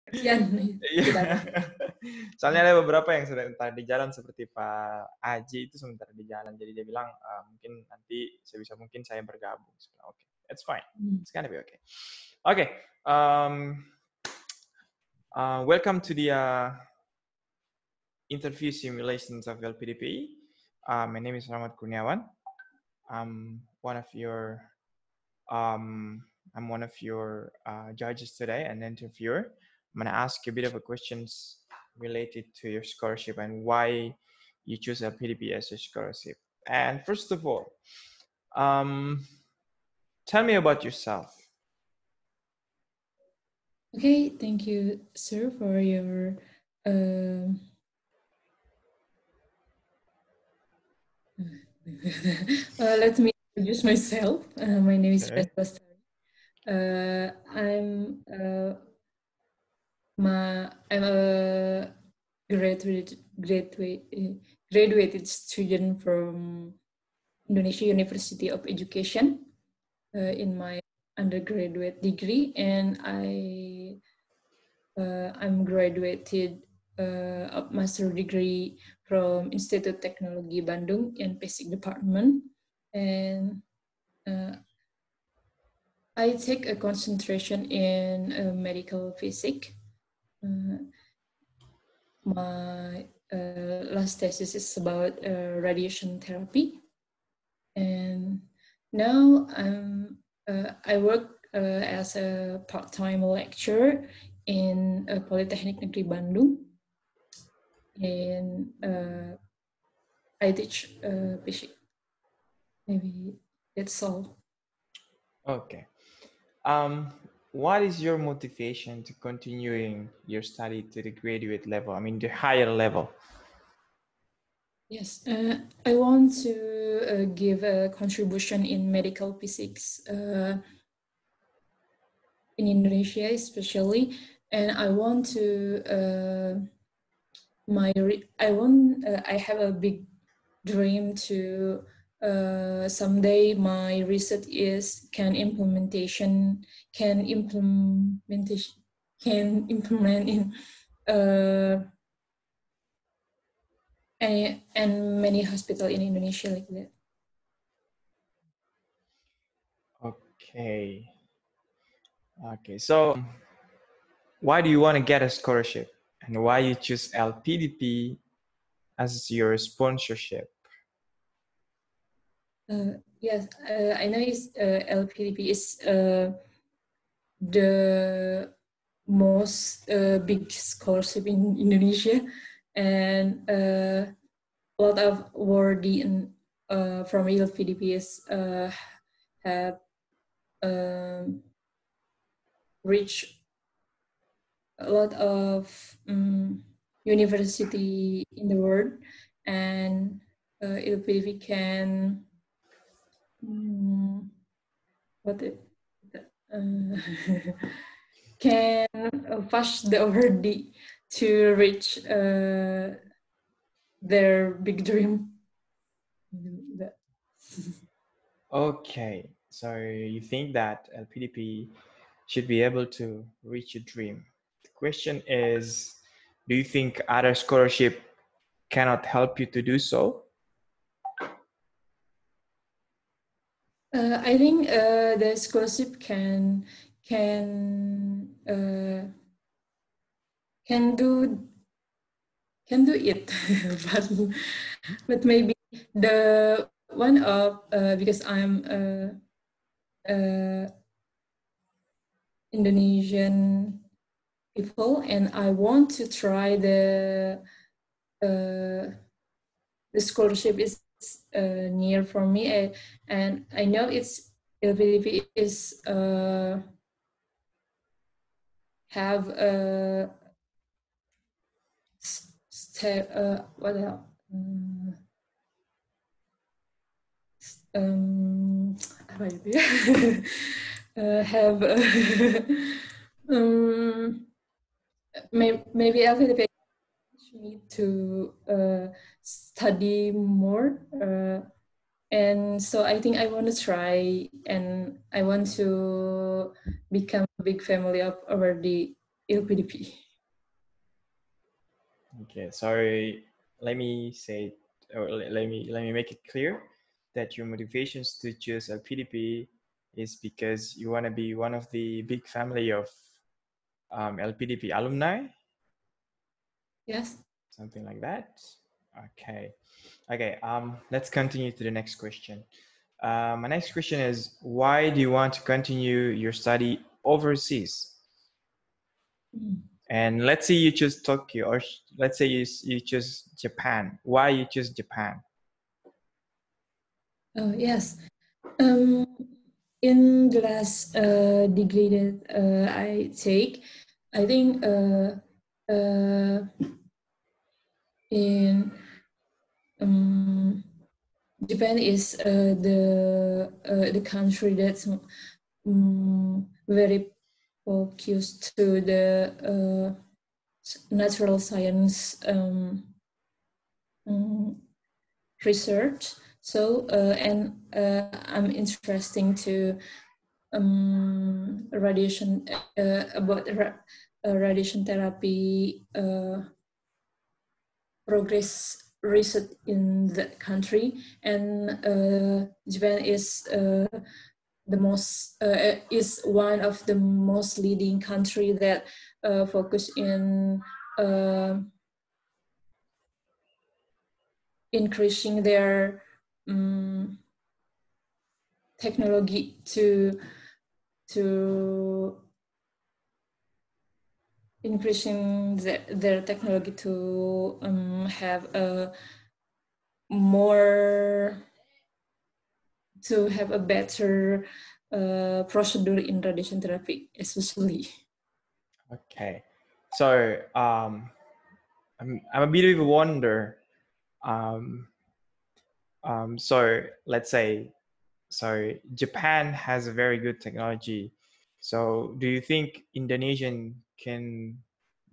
Kasihan. Iya. Soalnya ada beberapa yang sebentar di jalan seperti Pak Aji itu sebentar di jalan. Jadi dia bilang mungkin nanti sebisa mungkin saya bergabung. Oke, it's fine. It's gonna be okay. Okay. Welcome to the interview simulations of LPDP. My name is KURNIAWAN. I'm one of your judges today and interviewer. I'm gonna ask you a bit of a questions related to your scholarship and why you choose LPDP as your scholarship. And first of all, tell me about yourself. Okay, thank you, sir, for your let me introduce myself. My name is Okay. Beasiswa Lpdp. I'm a graduated student from Indonesia University of Education in my undergraduate degree, and I'm graduated of master degree from Institut Teknologi Bandung in Physics department, and I take a concentration in medical physics. My last thesis is about radiation therapy, and now I work as a part-time lecturer in Polytechnic Negeri Bandung, and I teach physics. Maybe that's all. Okay. What is your motivation to continuing your study to the graduate level? I mean, the higher level. Yes, I want to give a contribution in medical physics in Indonesia, especially, and I want to I have a big dream to someday my research can implement in and many hospital in Indonesia like that. Okay. Okay. So, why do you want to get a scholarship, and why you choose LPDP as your sponsorship? Yes, I know LPDP is the most big scholarship in Indonesia, and a lot of awardee from LPDP have reached a lot of university in the world, and LPDP can can push the awardee to reach their big dream. Okay, so you think that LPDP should be able to reach a dream. The question is, do you think other scholarship cannot help you to do so? I think the scholarship can do it, but maybe the one of because I'm Indonesian people and I want to try the scholarship is near for me, and I know it's LPDP is have a what else? Apa itu ya? Have maybe LPDP need to study more, and so I think I want to try, and I want to become a big family of already LPDP. Okay, so let me say, or let me make it clear that your motivations to choose LPDP is because you want to be one of the big family of LPDP alumni. Yes. Something like that. Okay. Okay. Let's continue to the next question. My next question is, why do you want to continue your study overseas? And let's say you choose Tokyo, or let's say you choose Japan. Why you choose Japan? Yes. In the last degree that I take, I think in Japan is the country that's very focused to the natural science research. So and I'm interested to radiation about radiation therapy progress research in that country, and Japan is is one of the most leading country that focus in increasing their technology to increasing their technology to have a better procedure in radiation therapy, especially. Okay, so I'm a bit of a wonder. So let's say, so Japan has a very good technology. So do you think Indonesian can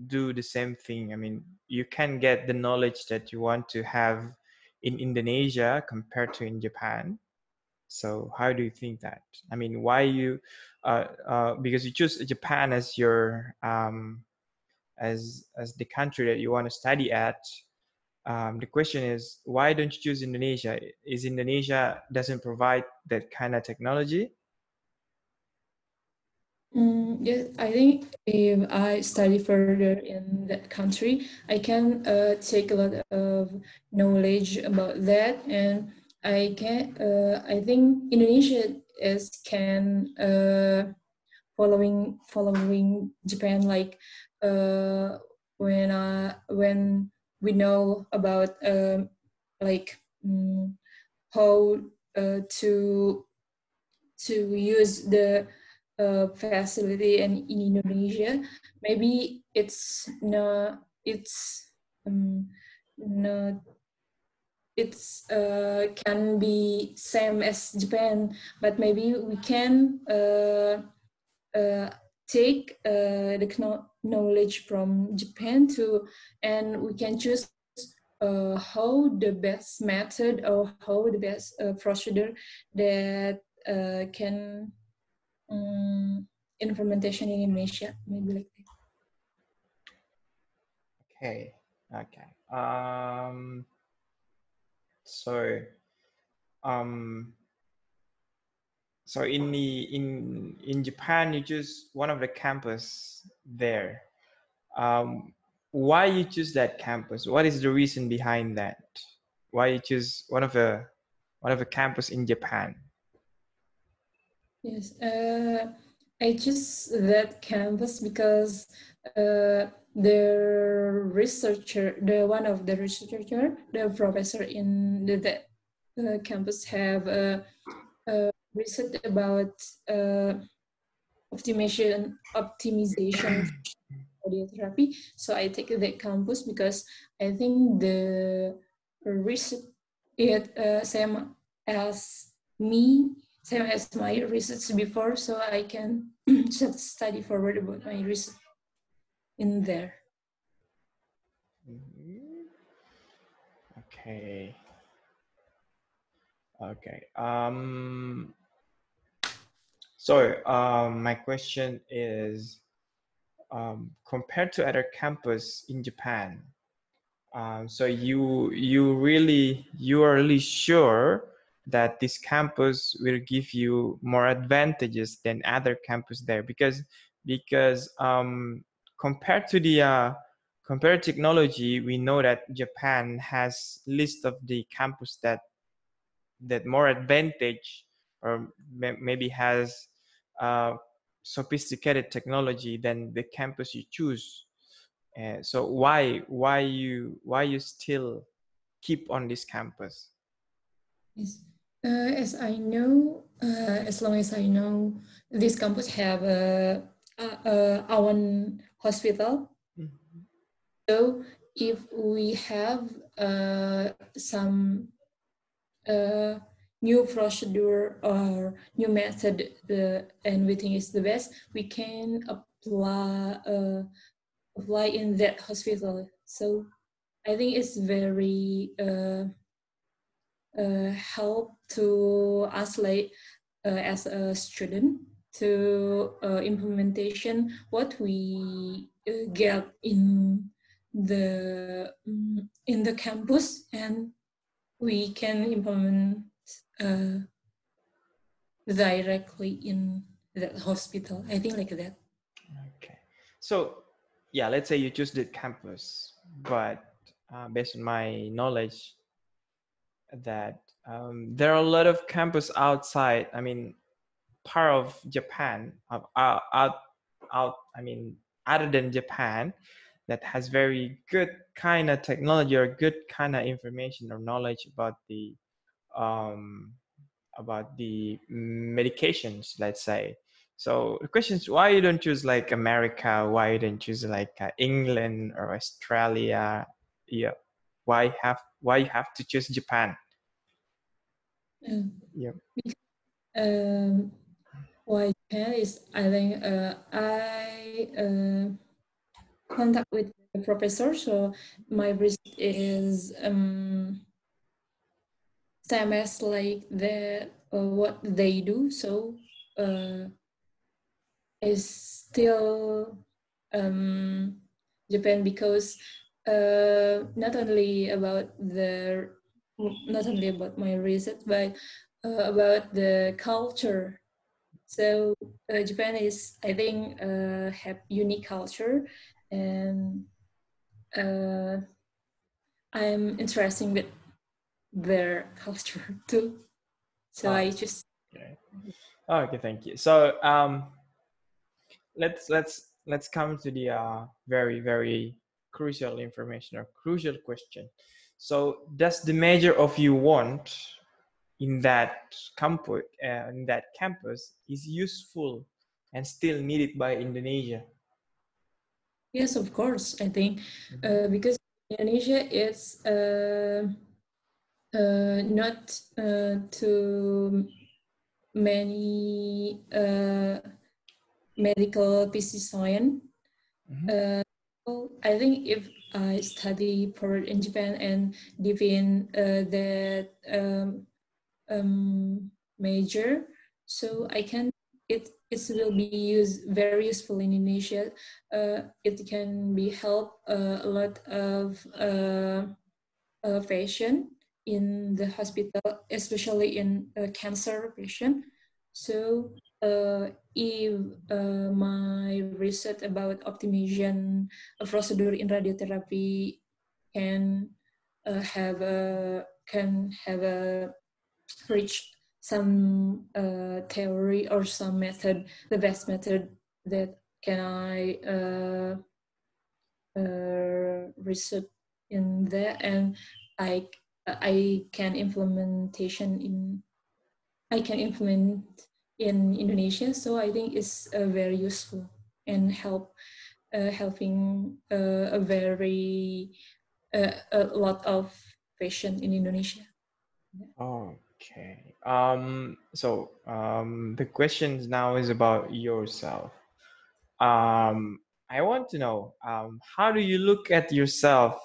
do the same thing? I mean, you can get the knowledge that you want to have in Indonesia compared to in Japan. So how do you think that? I mean, why you? Because you choose Japan as your as the country that you want to study at. The question is, why don't you choose Indonesia? Is Indonesia doesn't provide that kind of technology? Yes, I think if I study further in that country, I can take a lot of knowledge about that, and I think Indonesia can following Japan, like when we know about like how to use the facility in Indonesia. Maybe it's not not can be same as Japan, but maybe we can take the knowledge from Japan too, and we can choose how the best method or how the best procedure that can implementation in Indonesia, maybe like that. Okay, okay. So um, so in Japan, you choose one of the campus there. Why you choose that campus? What is the reason behind that? Why you choose one of the campus in Japan? Yes, I choose that campus because the one of the researcher, the professor in that campus have research about optimization radiotherapy. So I take the campus because I think the research same as me, same as my research before, so I can just study forward about my research in there. Okay. Okay. So my question is, compared to other campus in Japan. So you are really sure that this campus will give you more advantages than other campus there, because compared to the compared technology, we know that Japan has list of the campus that more advantage, or maybe has sophisticated technology than the campus you choose. So why you still keep on this campus? Yes. As I know, as long as I know, this campus have a own hospital. Mm-hmm. So if we have some new procedure or new method, and we think is the best, we can apply in that hospital. So I think it's very help to us, like as a student, to implementation what we get in the campus, and we can implement directly in that hospital. I think like that. Okay, so yeah, let's say you choose the campus, but based on my knowledge, that there are a lot of campus outside. I mean, part of Japan, I mean, other than Japan, that has very good kind of technology or good kind of information or knowledge um, about the medications, let's say. So the question is, why you don't choose like America? Why you don't choose like England or Australia? Yeah, why you have to choose Japan? Yeah. Um, why Japan is, I think I contact with the professor, so my research is same as like what they do. So is still Japan, because not only about my research, but about the culture. So Japan is, I think, have unique culture, and I'm interested with their culture too. So Oh, I just okay. Okay, thank you. So let's come to the very crucial information or crucial question. So does the major of you want in that campus is useful and still needed by Indonesia? yes, of course. I think because Indonesia is not too many medical physician. Well, I think if I study for in Japan and define that major, so I can it will be very useful in Indonesia. It can be help a lot of patient in the hospital, especially in cancer patient. So if my research about optimization procedure in radiotherapy can have a reach some theory or some method, the best method that can I research in there, and I can implement in Indonesia. So I think it's very useful and helping a lot of patients in Indonesia. Okay. So the questions now is about yourself. I want to know, how do you look at yourself?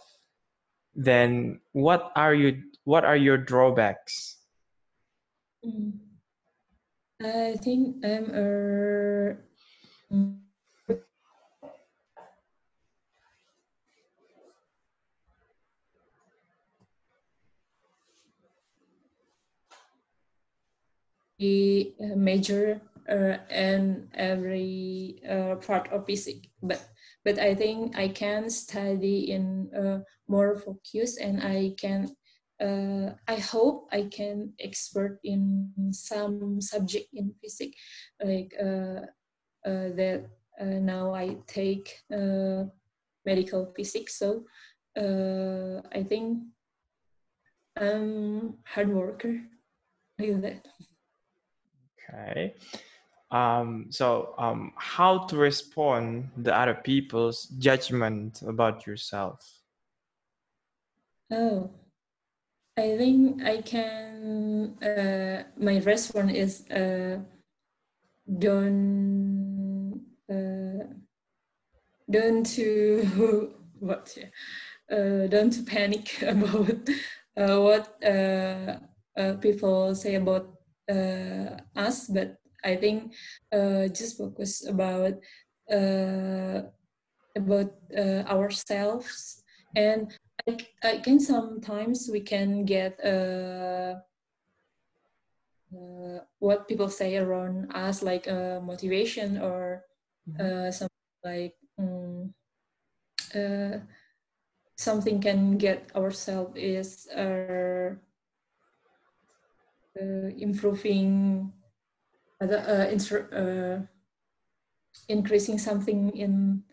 Then what are your drawbacks? I think I'm major and every part of physics, but I think I can study in more focus, and I can I hope I can expert in some subject in physics, like that now I take medical physics, so I think I'm hard worker like that. Okay. How to respond the other people's judgment about yourself? Oh, I think I can. My response is don't don't to what don't to panic about what people say about us, but I think just focus about ourselves, and I can sometimes we can get what people say around us, like motivation or something like something can get ourselves is improving increasing something in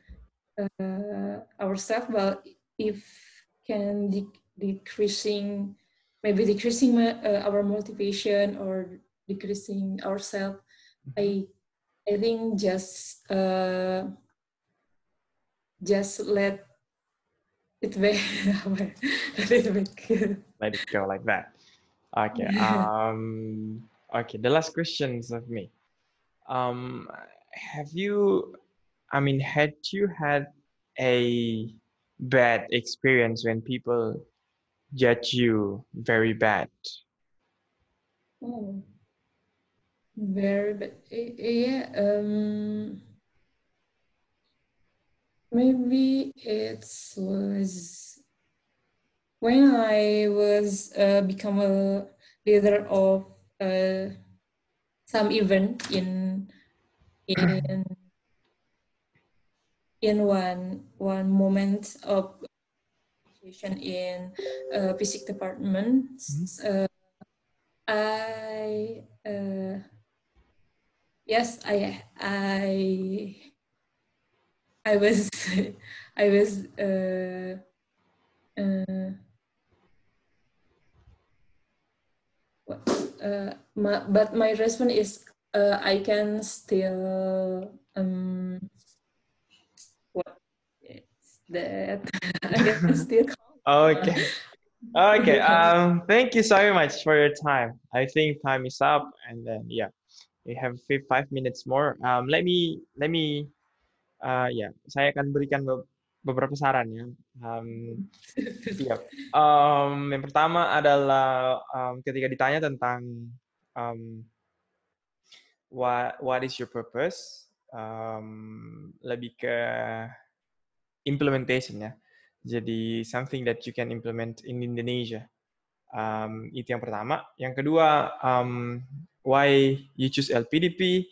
ourselves, but if can decreasing our motivation or decreasing ourselves, I think just let it be. Let it go like that. Okay. Okay. The last questions of me. Had you had a bad experience when people judge you very bad? Oh, very bad. Yeah. Maybe it was when I was become a leader of some event in one moment of situation in physics department. I yes, I was I was but my response is I can still what is that I can still Okay. Okay. Thank you so much for your time. I think time is up, and then yeah, we have 5 minutes more. Ya, saya akan berikan beberapa saran ya. Siap. Yang pertama adalah ketika ditanya tentang what is your purpose, lebih ke implementation ya. Jadi something that you can implement in Indonesia. Itu yang pertama. Yang kedua, why you choose LPDP,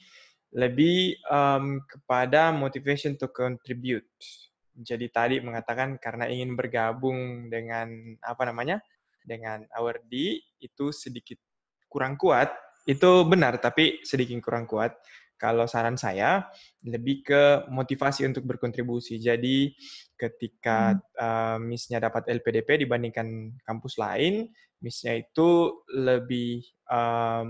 lebih kepada motivation to contribute. Jadi tadi mengatakan karena ingin bergabung dengan dengan AWRD itu sedikit kurang kuat. Itu benar, tapi sedikit kurang kuat. Kalau saran saya lebih ke motivasi untuk berkontribusi. Jadi ketika Miss-nya dapat LPDP dibandingkan kampus lain, Miss-nya itu lebih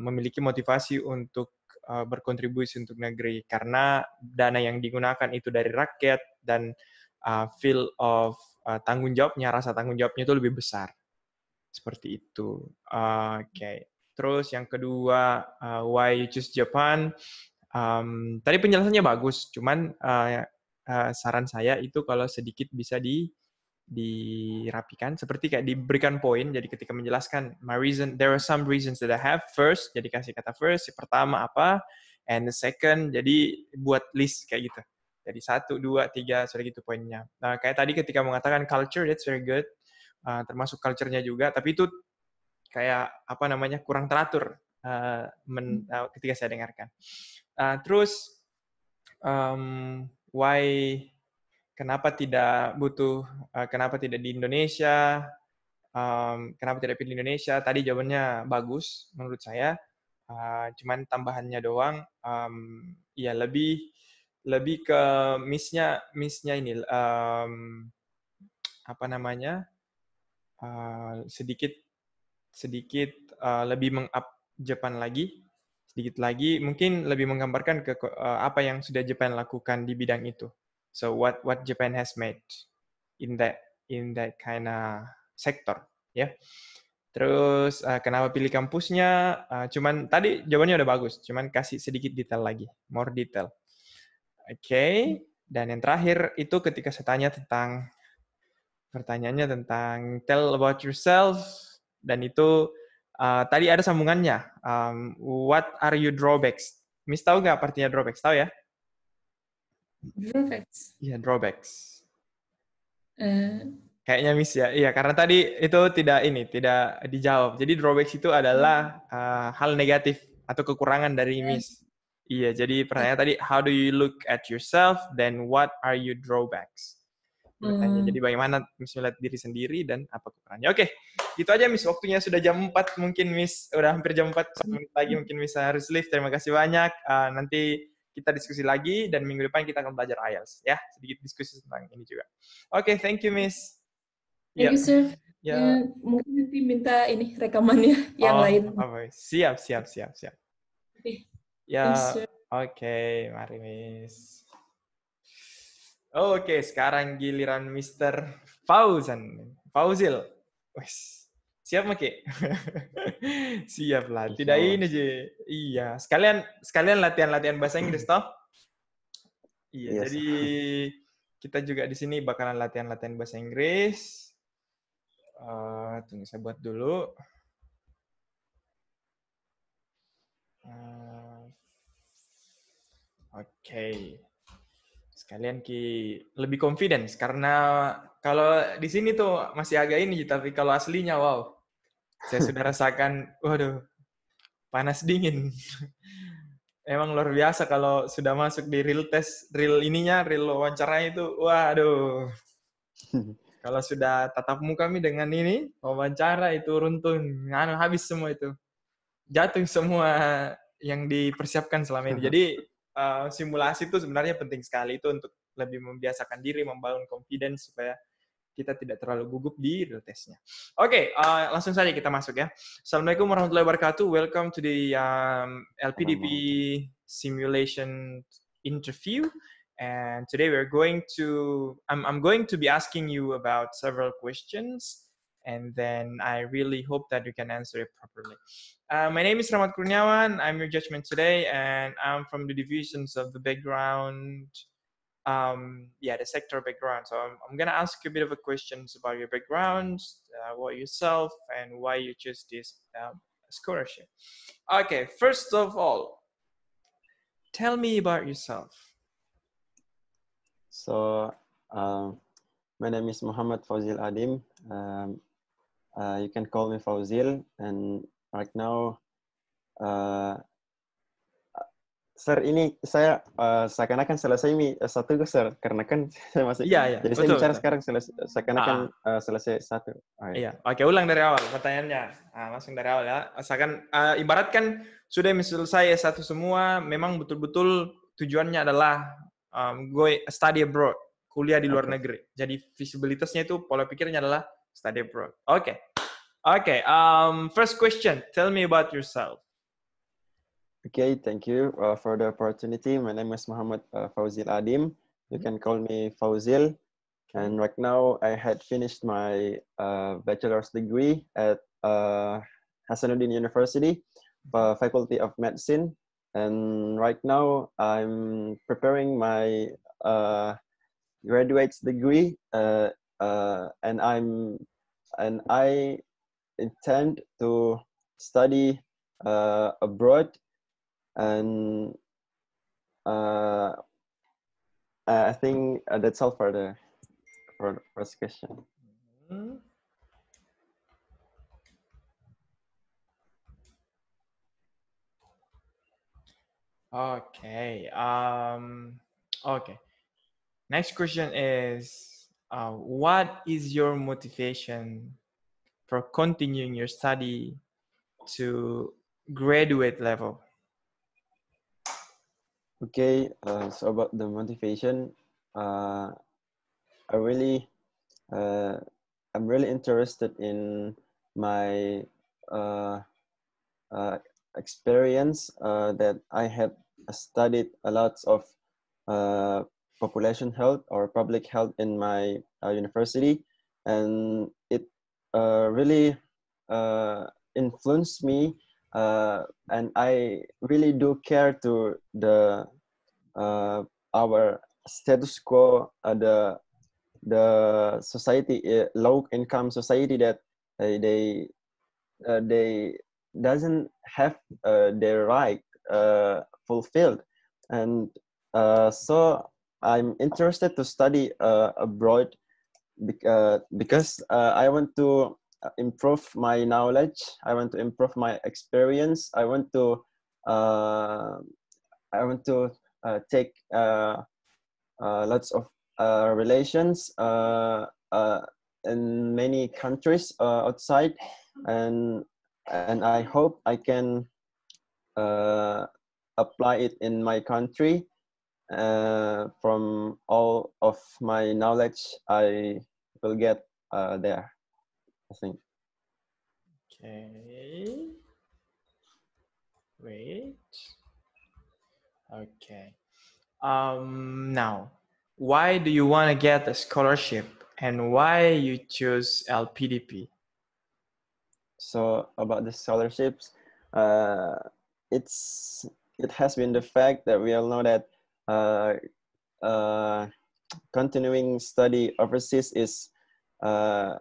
memiliki motivasi untuk berkontribusi untuk negeri karena dana yang digunakan itu dari rakyat dan feel of tanggung jawabnya, rasa tanggung jawabnya itu lebih besar. Seperti itu. Oke. Terus yang kedua, why you choose Japan? Tadi penjelasannya bagus, cuman saran saya itu kalau sedikit bisa dirapikan, seperti kayak diberikan poin. Jadi ketika menjelaskan my reason, there are some reasons that I have. First, jadi kasih kata first. Yang pertama apa? And the second, jadi buat list kayak gitu. Jadi 1, 2, 3, sudah gitu poinnya. Nah, kayak tadi ketika mengatakan culture, that's very good. Termasuk culture-nya juga, tapi itu kayak kurang teratur. ketika saya dengarkan. Terus why, kenapa tidak di Indonesia? Kenapa tidak pilih Indonesia? Tadi jawabannya bagus menurut saya. Cuman tambahannya doang, ya lebih ke missnya ini, apa namanya, sedikit lebih meng-up Jepang lagi, sedikit lagi mungkin lebih menggambarkan ke apa yang sudah Jepang lakukan di bidang itu. So what Japan has made in that kind of sector, ya. Terus kenapa pilih kampusnya? Cuman tadi jawabannya udah bagus, cuman kasih sedikit detail lagi, more detail. Oke. Dan yang terakhir itu ketika saya tanya tentang pertanyaannya tentang tell about yourself, dan itu tadi ada sambungannya. What are your drawbacks? Miss tahu nggak artinya drawbacks? Tahu ya? Drawbacks. Iya, drawbacks. Kayaknya Miss ya. Iya, karena tadi itu tidak dijawab. Jadi drawbacks itu adalah hal negatif atau kekurangan dari Miss. Iya, jadi pertanyaan tadi, how do you look at yourself, then what are your drawbacks? Bertanya, jadi bagaimana Miss melihat diri sendiri dan apa kekurangannya. Oke, gitu aja Miss. Waktunya sudah jam 4, mungkin Miss udah hampir jam 4, 1 menit lagi mungkin Miss harus leave. Terima kasih banyak. Nanti kita diskusi lagi dan minggu depan kita akan belajar IELTS ya. Sedikit diskusi tentang ini juga. Oke, thank you Miss. Thank you, sir. Ya. Mungkin nanti minta ini rekamannya yang lain. Siap. Okay. Ya, Thanks, sir. Oke, mari Miss. Oke, sekarang giliran Mr. Fauzil. Wes, siap Maki? Siap lah. Tidak ini aja. Iya, sekalian latihan bahasa Inggris toh? Iya, jadi kita juga di sini bakalan latihan bahasa Inggris. Tunggu saya buat dulu. Oke. Sekalian lebih confidence karena kalau di sini tuh masih agak ini, tapi kalau aslinya wow. Saya sudah rasakan, waduh, panas dingin. Emang luar biasa kalau sudah masuk di real test, real wawancara itu, waduh. Kalau sudah tatap muka dengan ini, wawancara itu runtun, habis semua itu. Jatuh semua yang dipersiapkan selama ini. Jadi simulasi itu sebenarnya penting sekali itu untuk lebih membiasakan diri, membangun confidence supaya kita tidak terlalu gugup di real testnya. Oke, langsung saja kita masuk ya. Assalamualaikum warahmatullahi wabarakatuh. Welcome to the LPDP simulation interview. And today I'm going to be asking you about several questions. And then I really hope that you can answer it properly. My name is RAHMAT KURNIAWAN. I'm your judgment today, and I'm from the divisions of the background, the sector background. So I'm gonna ask you a bit of a questions about your background, what yourself, and why you choose this scholarship. Okay, first of all, tell me about yourself. So, my name is Muhammad Fauzil Adim. You can call me Fauzil, and right now, Sir, ini saya seakan-akan selesai S1 Sir, karena kan saya masih. Iya. Jadi saya bicara sekarang seakan-akan selesai S1. Iya. Oke, ulang dari awal pertanyaannya. Langsung dari awal ya. Asalkan ibaratkan sudah selesai S1 semua, memang betul-betul tujuannya adalah go study abroad, kuliah di luar negeri. Jadi visibilitasnya itu pola pikirnya adalah study abroad. Oke. First question, tell me about yourself. Okay, thank you for the opportunity. My name is Muhammad Fauzil Adim. You can call me Fauzil. And right now, I had finished my bachelor's degree at Hasanuddin University, Faculty of Medicine. And right now, I'm preparing my graduate's degree, and I intend to study abroad. And I think that's all for the first question. Okay. Okay. Next question is, what is your motivation for continuing your study to graduate level? Okay, so about the motivation, uh, I really, uh, I'm really interested in my uh, uh, experience that I had studied a lot of uh, population health or public health in my university, and it really influenced me, and I really do care to the our status quo, the society, low income society that they doesn't have their right fulfilled, and so I'm interested to study abroad because I want to improve my knowledge. I want to improve my experience. Uh, I want to take lots of relations in many countries outside, and I hope I can uh, apply it in my country from all of my knowledge I will get there, I think. Okay. Wait. Okay. Now, why do you want to get a scholarship and why you choose LPDP? So about the scholarships, uh, it's it has been the fact that we all know that uh, uh, continuing study overseas uh,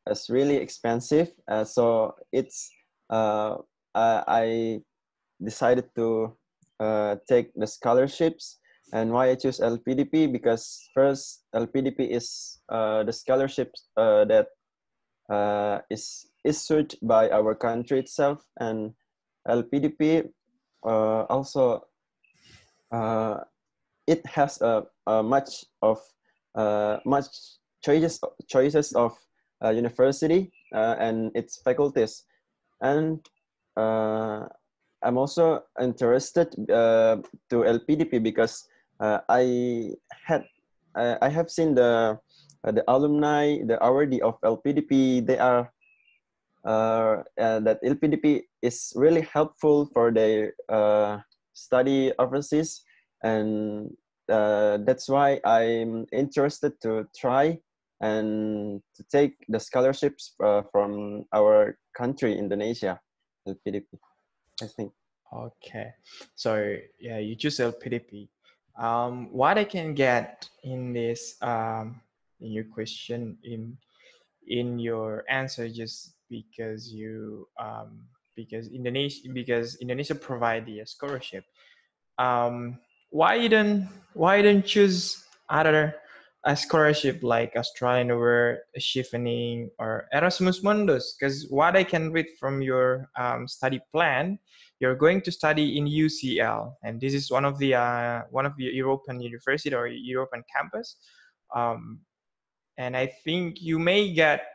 is really expensive. So uh, I decided to take the scholarships. And why I choose LPDP, because first LPDP is the scholarships that is issued by our country itself, and LPDP also uh, it has a much choices of university and its faculties, and uh, I'm also interested to LPDP because had I have seen the alumni, the awardee of LPDP. They are that LPDP is really helpful for their study overseas, and that's why I'm interested to try and to take the scholarships from our country, Indonesia, LPDP, I think. Okay, so yeah, you choose LPDP. What I can get in this in your question in your answer, just because Indonesia provide the scholarship. Um, why you don't choose other a scholarship like Australian Award, Chevening, or Erasmus Mundus? Because what I can read from your study plan, you're going to study in UCL, and this is one of the European university or European campus. Um, and I think you may get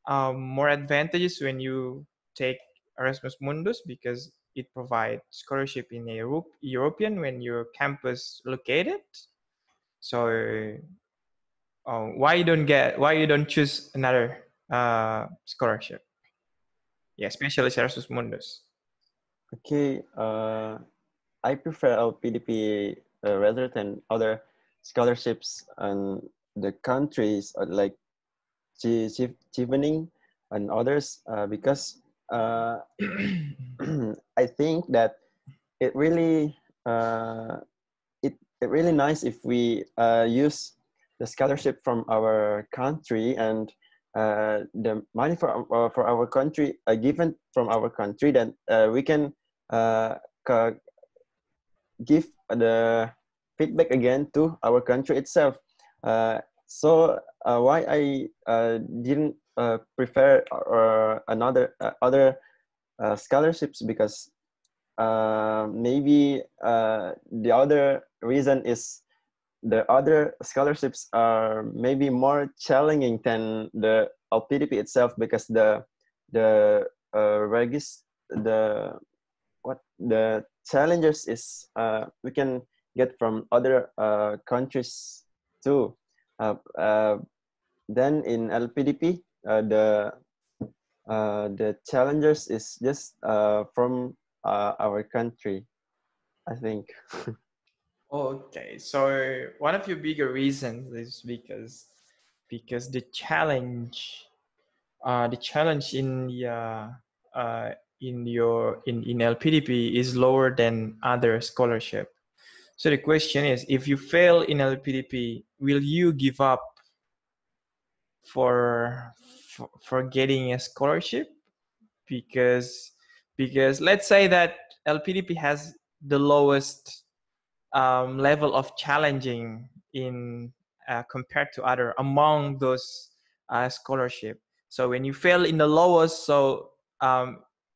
more advantages when you take Erasmus Mundus because it provides scholarship in European when your campus located. So why you don't choose another scholarship? Yeah, especially Erasmus Mundus. Okay, I prefer LPDP rather than other scholarships and the countries like Chevening and others because I think that it really uh, it really nice if we use the scholarship from our country, and the money for our country given from our country, then we can uh, give the feedback again to our country itself. So why I didn't prefer another other scholarships, because maybe the other reason is the other scholarships are maybe more challenging than the LPDP itself, because the the challenges is we can get from other countries too. Then in LPDP, the challengers is just from our country, I think. Okay, so one of your bigger reasons is because the challenge in in LPDP is lower than other scholarship. So the question is, if you fail in LPDP, will you give up for getting a scholarship? Because let's say that LPDP has the lowest level of challenging in compared to other among those scholarship. So when you fail in the lowest, so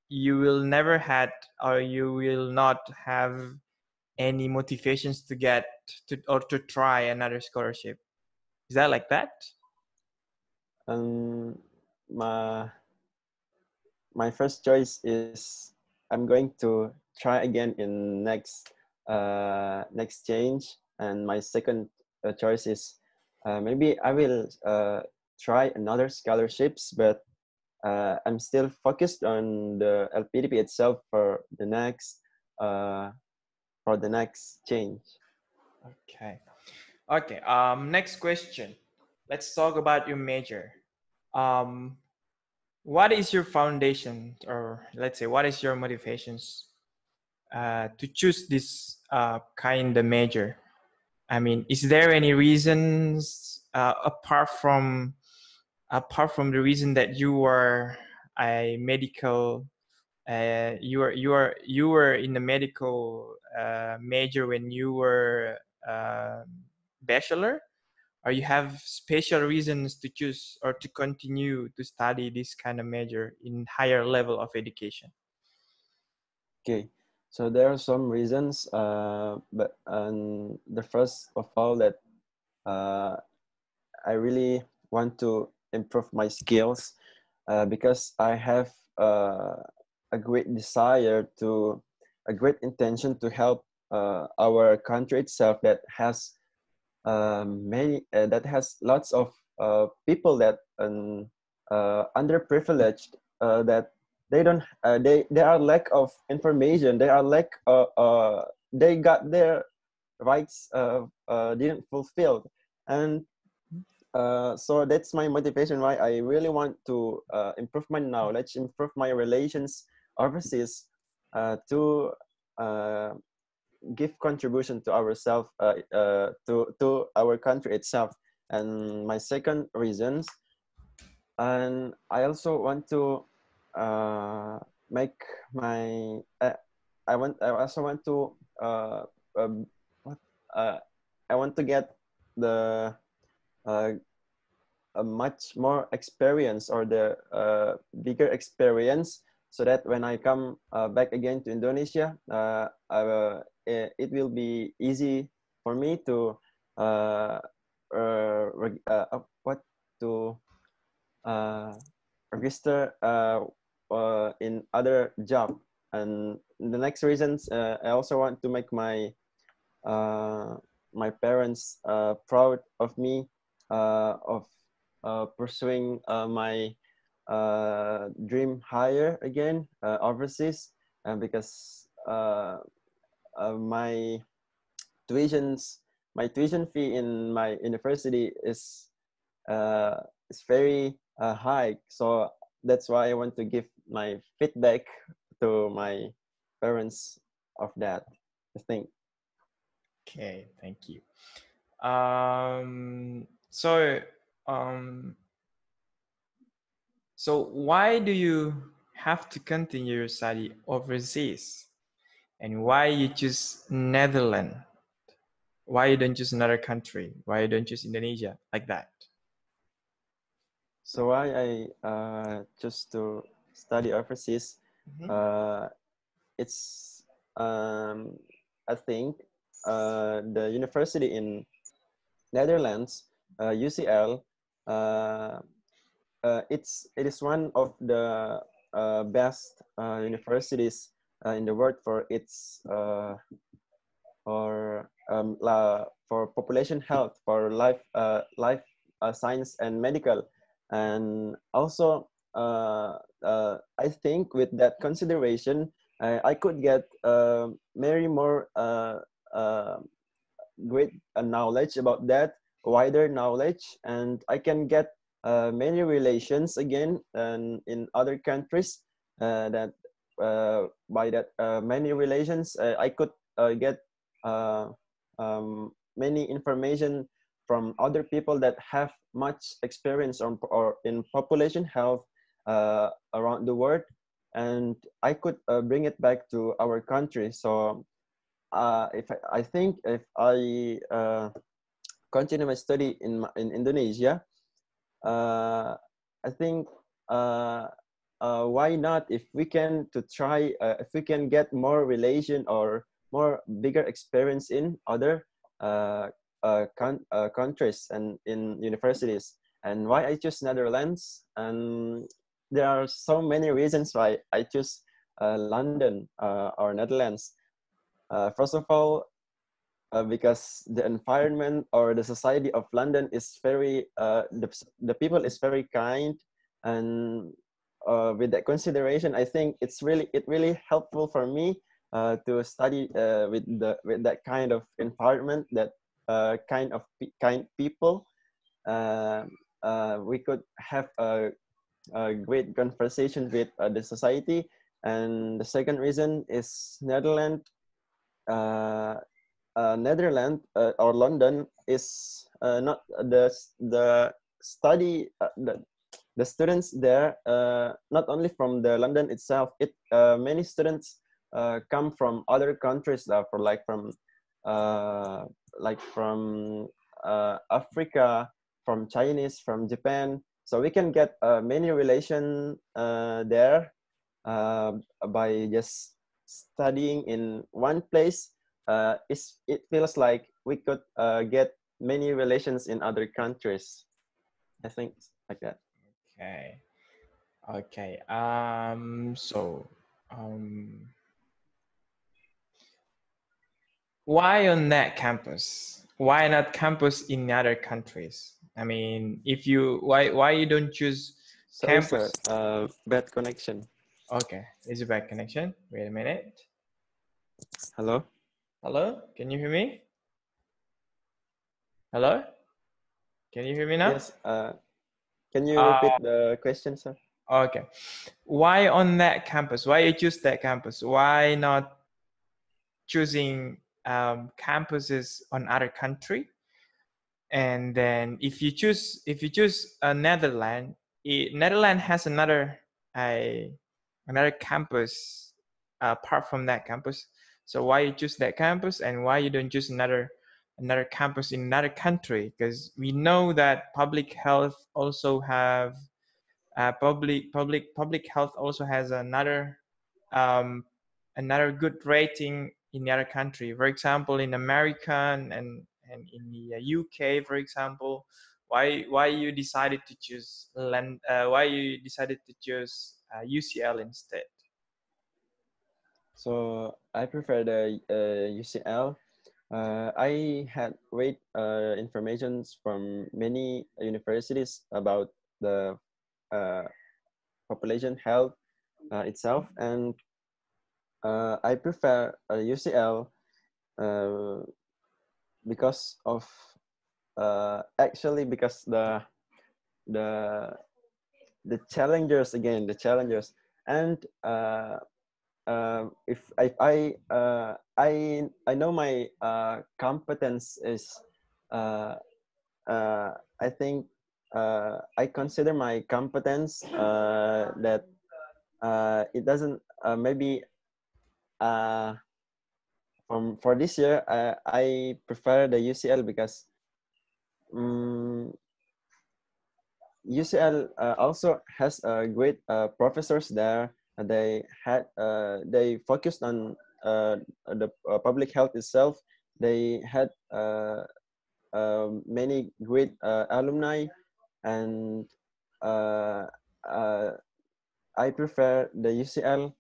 you will never had, or you will not have any motivations to get to try another scholarship. Is that like that? My first choice is I'm going to try again in next change, and my second choice is maybe I will try another scholarships, but I'm still focused on the LPDP itself for the next change. Okay. Okay. Next question. Let's talk about your major. What is your foundation, or let's say, what is your motivations to choose this kind of major? I mean, is there any reasons apart from the reason that you are a medical, you were in the medical major when you were bachelor, or you have special reasons to choose or to continue to study this kind of major in higher level of education? Okay, so there are some reasons, but the first of all that I really want to improve my skills because I have a great desire a great intention to help our country itself that has that has lots of people that underprivileged, that they don't they are lack of information, they are lack they got their rights didn't fulfilled, and so that's my motivation why I really want to improve my knowledge, improve my relations overseas, to give contribution to ourselves, to our country itself. And my second reasons, and I also want to make my I also want to what I want to get the a much more experience, or the bigger experience, so that when I come back again to Indonesia, it will be easy for me to what to register in other job. And the next reasons, I also want to make my my parents proud of me, of pursuing my dream higher again overseas, because my tuition fee in my university is very high. So that's why I want to give my feedback to my parents of that, I think. Okay, thank you. So why do you have to continue your study overseas, and why you choose Netherlands? Why you don't choose another country? Why you don't choose Indonesia, like that? So why I choose to study overseas? Mm-hmm. It's I think the university in Netherlands, UCL, it is one of the best universities in the world for its for population health, for life science and medical, and also I think with that consideration, I could get many more great knowledge about that, wider knowledge, and I can get many relations again and in other countries that by that many relations I could get uh, many information from other people that have much experience on or in population health around the world, and I could bring it back to our country. So if I think if I continue my study in Indonesia, I think why not if we can to try if we can get more relation or more bigger experience in other countries and in universities. And why I choose Netherlands, and there are so many reasons why I choose London or Netherlands. First of all, because the environment or the society of London is very the people is very kind, and with that consideration, I think it's really helpful for me to study with that kind of environment, that kind people. Uh, we could have a great conversation with the society, and the second reason is Netherlands. Netherlands or London is not the study the students there not only from the London itself. It many students come from other countries for like from Africa, from Chinese, from Japan. So we can get many relation there by just studying in one place. It feels like we could get many relations in other countries. I think like that. Okay. Okay. Why on that campus? Why not campus in other countries? I mean, if you why you don't choose Sorry, campus? sir. Bad connection. Okay, is it bad connection? Wait a minute. Hello. Hello, can you hear me? Hello, can you hear me now? Yes. Can you repeat the question, sir? Okay. Why on that campus? Why you choose that campus? Why not choosing campuses on other country? And then if you choose Netherlands, Netherlands has another campus apart from that campus. So why you choose that campus, and why you don't choose another campus in another country? Because we know that public health also have public health also has another good rating in the other country. For example, in American and in the UK, for example. Why you decided to choose UCL instead? So I prefer the UCL. I had read informations from many universities about the population health itself, and I prefer UCL because of actually because the the challengers, and if I know my competence is I think I consider my competence that it doesn't maybe for this year I prefer the UCL because UCL also has great professors there. They focused on public health itself, they had many great alumni, and I prefer the UCL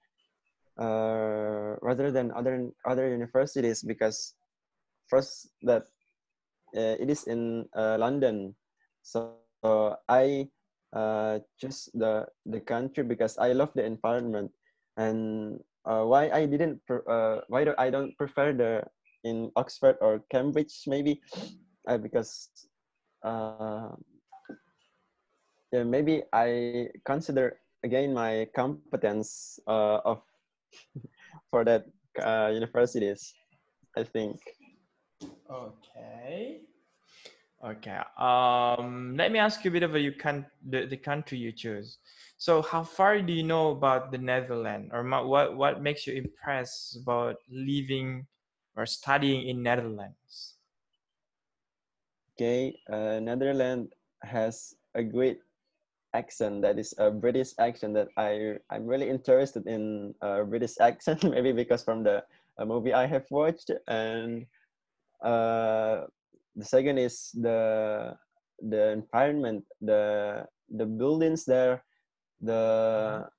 rather than other universities, because first that it is in London, so I choose the country because I love the environment. And why I don't prefer the in Oxford or Cambridge maybe, because yeah, maybe I consider again my competence of for that universities, I think. Okay. Okay. Let me ask you a bit of the country you choose. So, how far do you know about the Netherlands, or what makes you impressed about living or studying in Netherlands? Okay, Netherlands has a great accent, that is a British accent, that I'm really interested in British accent maybe because from the movie I have watched. And the second is the environment, the buildings there, the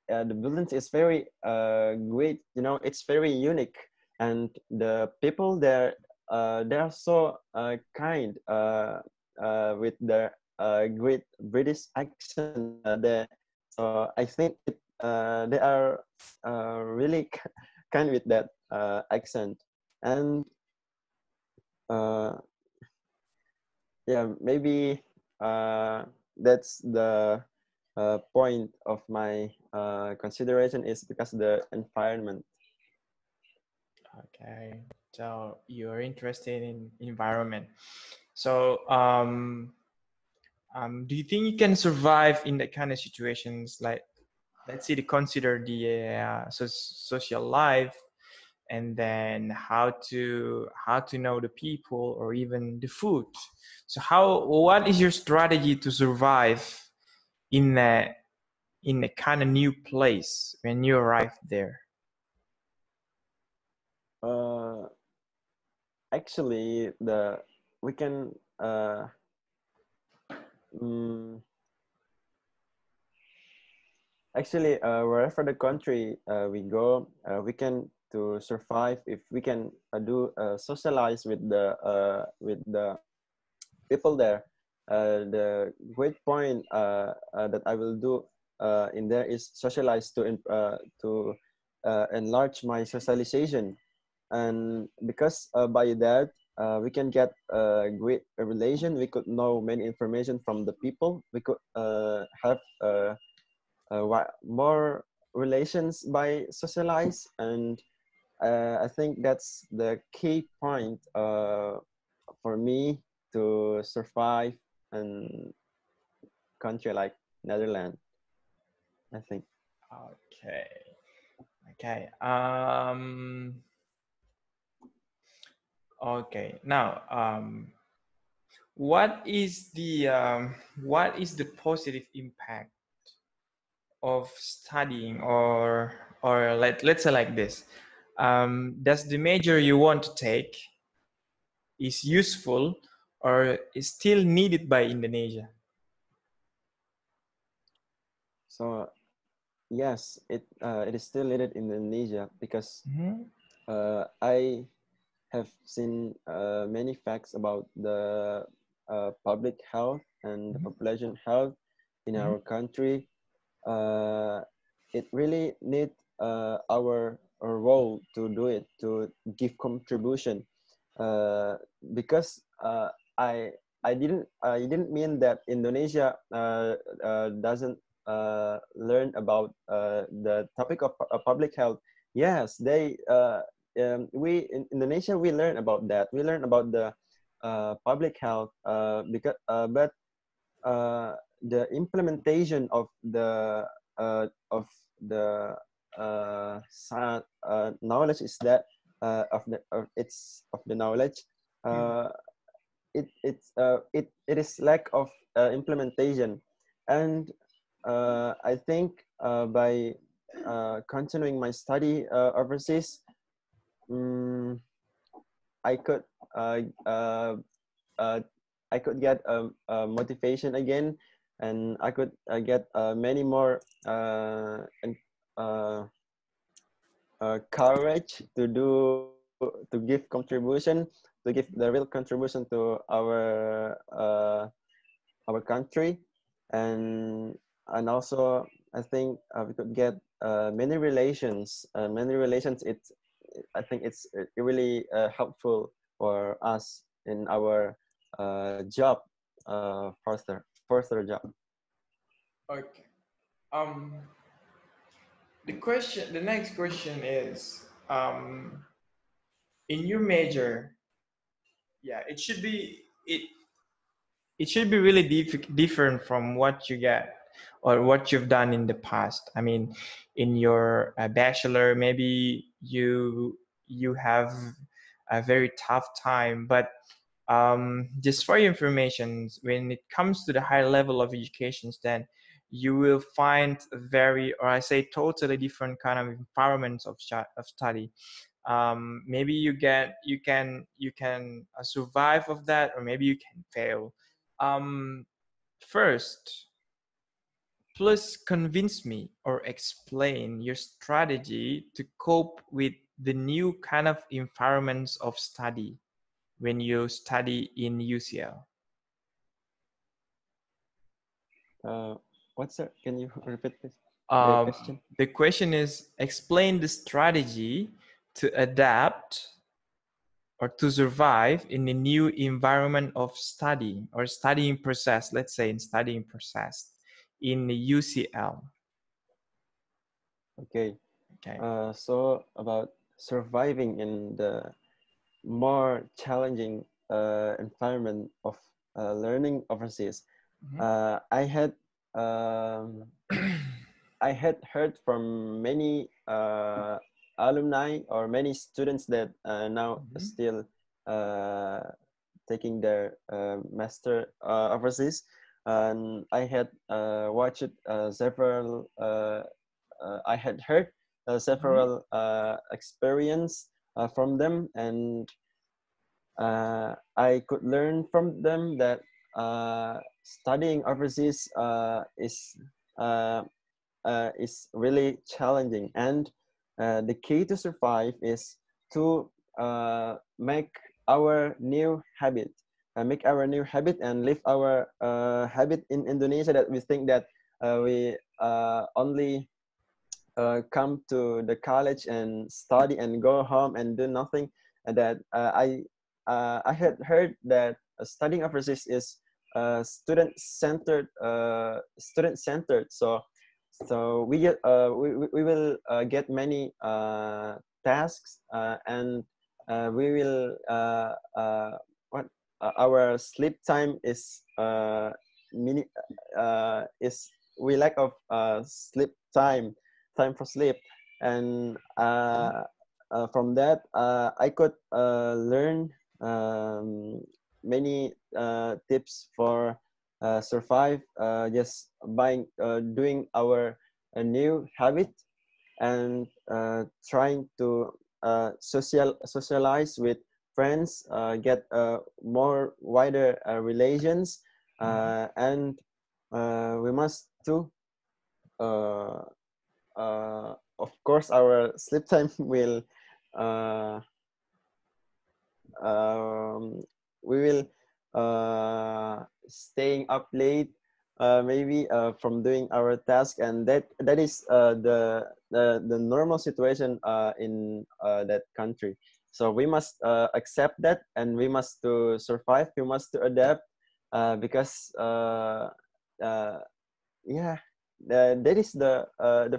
buildings is very great, you know, it's very unique. And the people there, they are so kind, with their great British accent there. So I think they are really kind with that accent. And yeah, maybe that's the point of my consideration, is because the environment. Okay. So you're interested in environment. So, do you think you can survive in that kind of situations? Like, let's say, to consider the social life, and then how to know the people or even the food. So what is your strategy to survive in a kind of new place when you arrive there? Actually, we can mm, actually wherever the country we go, we can to survive if we can do socialize with the people there. The great point that I will do in there is socialize to enlarge my socialization. And because by that we can get a great relation, we could know many information from the people, we could have more relations by socialize. And I think that's the key point for me to survive in country like Netherlands, I think. Okay. Okay. Okay. Now, what is the positive impact of studying, or let's say like this? Does the major you want to take is useful or is still needed by Indonesia? So yes, it is still needed in Indonesia, because I have seen many facts about the public health and the population health in our country. It really need our role to do it, to give contribution, because I didn't mean that Indonesia doesn't learn about the topic of public health. Yes, we in Indonesia, we learn about that. We learn about the public health, but the implementation of the knowledge is that of the knowledge, it is lack of implementation. And I think by continuing my study overseas, I could I could get motivation again, and I could get many more courage to give contribution, to give the real contribution to our country, and also I think we could get many relations. It's, I think it's really helpful for us in our job, further job. Okay. The next question is, in your major, yeah, it should be really different from what you get or what you've done in the past. I mean, in your bachelor, maybe you have a very tough time, but just for your information, when it comes to the high level of educations, then you will find a very, or I say totally different kind of environments of study. Maybe you can survive of that, or maybe you can fail. First, please convince me or explain your strategy to cope with the new kind of environments of study when you study in UCL. What's that? Can you repeat this? The question? The question is, explain the strategy to adapt or to survive in the new environment of study or studying process, let's say in studying process in the UCL. Okay. So about surviving in the more challenging environment of learning overseas, I had heard from many alumni or many students that now still taking their master overseas, and I had watched several. I had heard several experience from them, and I could learn from them that studying overseas is really challenging, and the key to survive is to make our new habit, and live our habit in Indonesia, that we think that we only come to the college and study and go home and do nothing. And that I had heard that studying overseas is student-centered. So we will get many tasks, and we will our sleep time is we lack of sleep time for sleep, and from that I could learn many tips for survive just by doing our new habit, and trying to socialize with friends, get more wider relations, and we must do of course our sleep time will we will staying up late, maybe from doing our task, and that is the normal situation in that country. So we must accept that, and we must to survive, we must to adapt, because yeah, that is the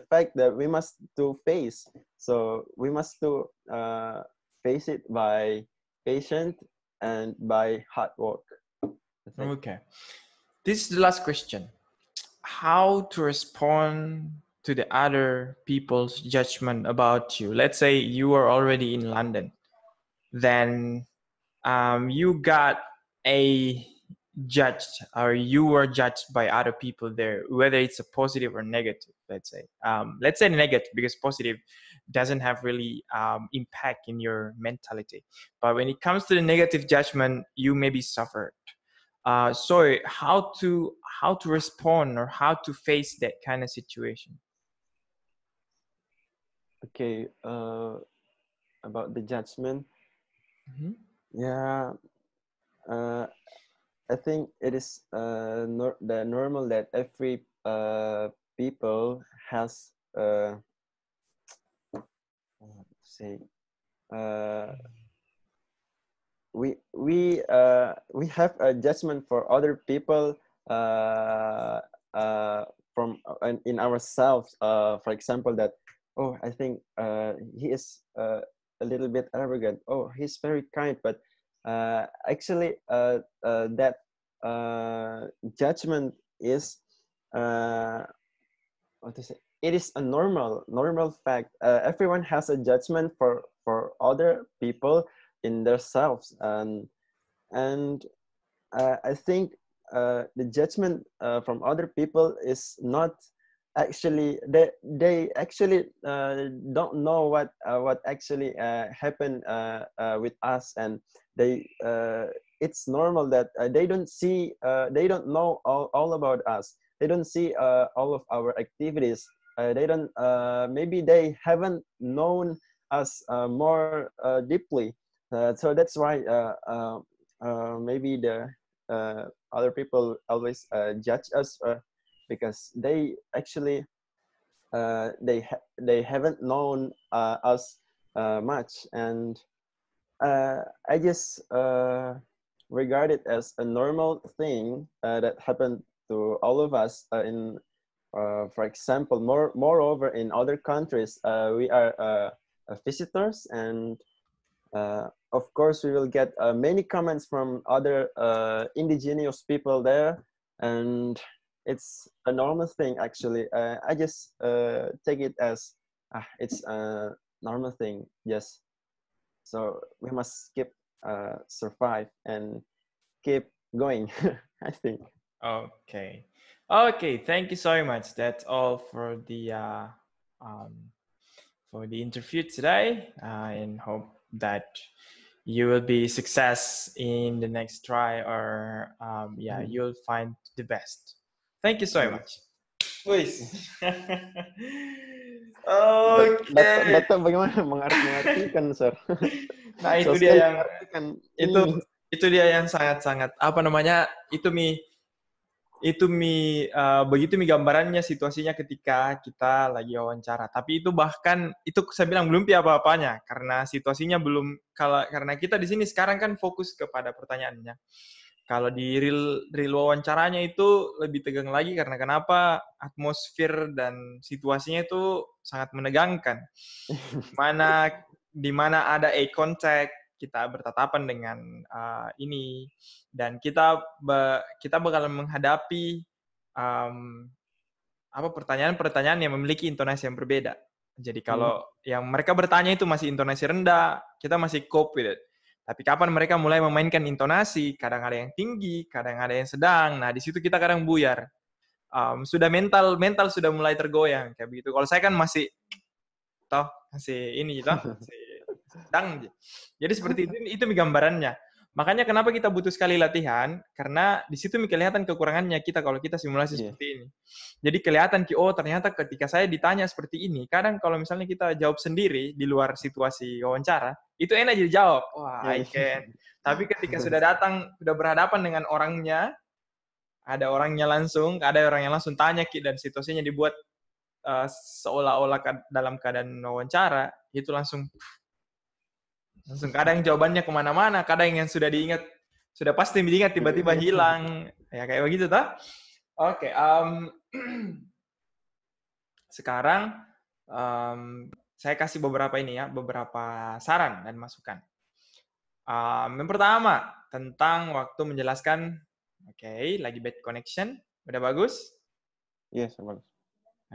fact that we must to face. So we must to face it by patient and by hard work. Okay, this is the last question. How to respond to the other people's judgment about you? Let's say you are already in London, then you got a judged, or you were judged by other people there, whether it's a positive or negative, let's say negative, because positive doesn't have really impact in your mentality. But when it comes to the negative judgment, you maybe suffered. So how to respond or how to face that kind of situation? Okay, about the judgment. Mm-hmm. Yeah, I think it is the normal that every people has say we have a judgment for other people from in ourselves. For example, that I think he is a little bit arrogant. Oh, he's very kind, but actually that judgment is what to say. It is a normal fact. Everyone has a judgment for other people in themselves, and I think the judgment from other people is not actually they actually don't know what actually happened with us, and they it's normal that they don't see they don't know all about us. They don't see all of our activities. They don't maybe they haven't known us more deeply. So that's why maybe the other people always judge us because they actually they haven't known us much, and I just regard it as a normal thing that happened to all of us in for example moreover in other countries we are visitors, and of course we will get many comments from other indigenous people there, and it's a normal thing actually. I just take it as it's a normal thing. Yes, so we must keep survive and keep going. I think. Okay. Okay, thank you so much. That's all for the interview today, and hope that you will be success in the next try, or you'll find the best. Thank you so much. Please. Okay. Data bagaimana mengartikan, Sir? Nah, itu Sosial dia yang mengartikan itu dia yang sangat-sangat apa namanya? Begitu gambarannya situasinya ketika kita lagi wawancara. Tapi itu bahkan itu saya bilang belum apa-apanya karena situasinya belum, karena kita di sini sekarang kan fokus kepada pertanyaannya. Kalau di real wawancaranya itu lebih tegang lagi karena kenapa? Atmosfer dan situasinya itu sangat menegangkan. Di mana ada eye contact, kita bertatapan dengan ini, dan kita bakal menghadapi pertanyaan-pertanyaan yang memiliki intonasi yang berbeda. Jadi kalau yang mereka bertanya itu masih intonasi rendah, kita masih cope with it. Tapi kapan mereka mulai memainkan intonasi, kadang ada yang tinggi, kadang ada yang sedang. Nah, di situ kita kadang buyar. Sudah mental sudah mulai tergoyang kayak begitu. Kalau saya kan masih sedang. Jadi seperti itu gambarannya. Makanya kenapa kita butuh sekali latihan, karena di situ kelihatan kekurangannya kita kalau kita simulasi seperti ini. Jadi kelihatan ternyata ketika saya ditanya seperti ini, kadang kalau misalnya kita jawab sendiri di luar situasi wawancara, itu enak jadi jawab. Wah, I can. Tapi ketika sudah berhadapan dengan orangnya, ada orang yang langsung tanya dan situasinya dibuat seolah-olah dalam keadaan wawancara, itu langsung kadang jawabannya kemana-mana, kadang yang sudah pasti diingat tiba-tiba hilang, ya kayak begitu toh. Oke, sekarang saya kasih beberapa saran dan masukan. Yang pertama tentang waktu menjelaskan. Oke, lagi bad connection, udah bagus? Yes, bagus.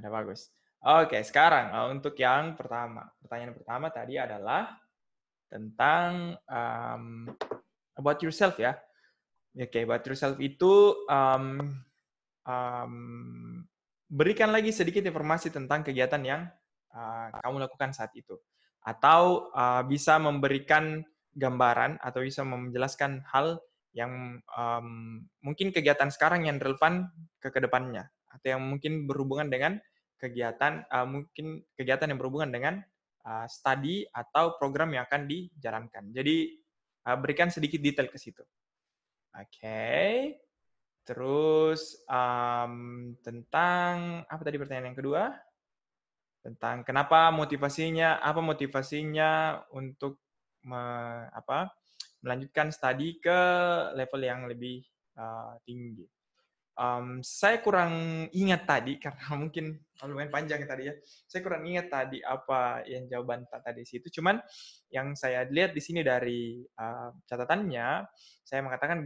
Ada bagus. Oke, sekarang untuk yang pertama, pertanyaan pertama tadi adalah tentang about yourself ya. Oke, about yourself itu berikan lagi sedikit informasi tentang kegiatan yang kamu lakukan saat itu. Atau bisa memberikan gambaran atau bisa menjelaskan hal yang mungkin kegiatan sekarang yang relevan ke kedepannya. Atau yang mungkin berhubungan dengan kegiatan, mungkin kegiatan yang berhubungan dengan studi atau program yang akan dijalankan. Jadi berikan sedikit detail ke situ. Oke. Terus tentang apa tadi pertanyaan yang kedua? Tentang kenapa motivasinya, apa motivasinya untuk melanjutkan studi ke level yang lebih tinggi. Saya kurang ingat tadi karena mungkin lumayan panjang tadi ya. Saya kurang ingat tadi apa yang jawaban tadi situ. Cuman yang saya lihat di sini dari catatannya, saya mengatakan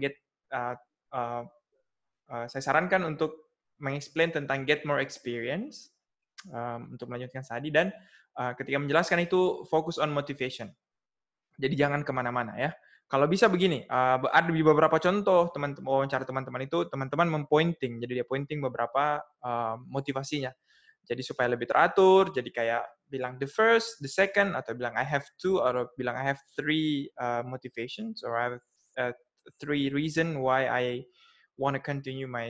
saya sarankan untuk mengeksplain tentang get more experience untuk melanjutkan studi dan ketika menjelaskan itu fokus on motivation. Jadi jangan kemana-mana ya. Kalau bisa begini, ada di beberapa contoh wawancara teman-teman itu teman-teman mempointing, jadi dia pointing beberapa motivasinya. Jadi supaya lebih teratur, jadi kayak bilang the first, the second, atau bilang I have two, atau bilang I have three motivations, or I have three reason why I want to continue my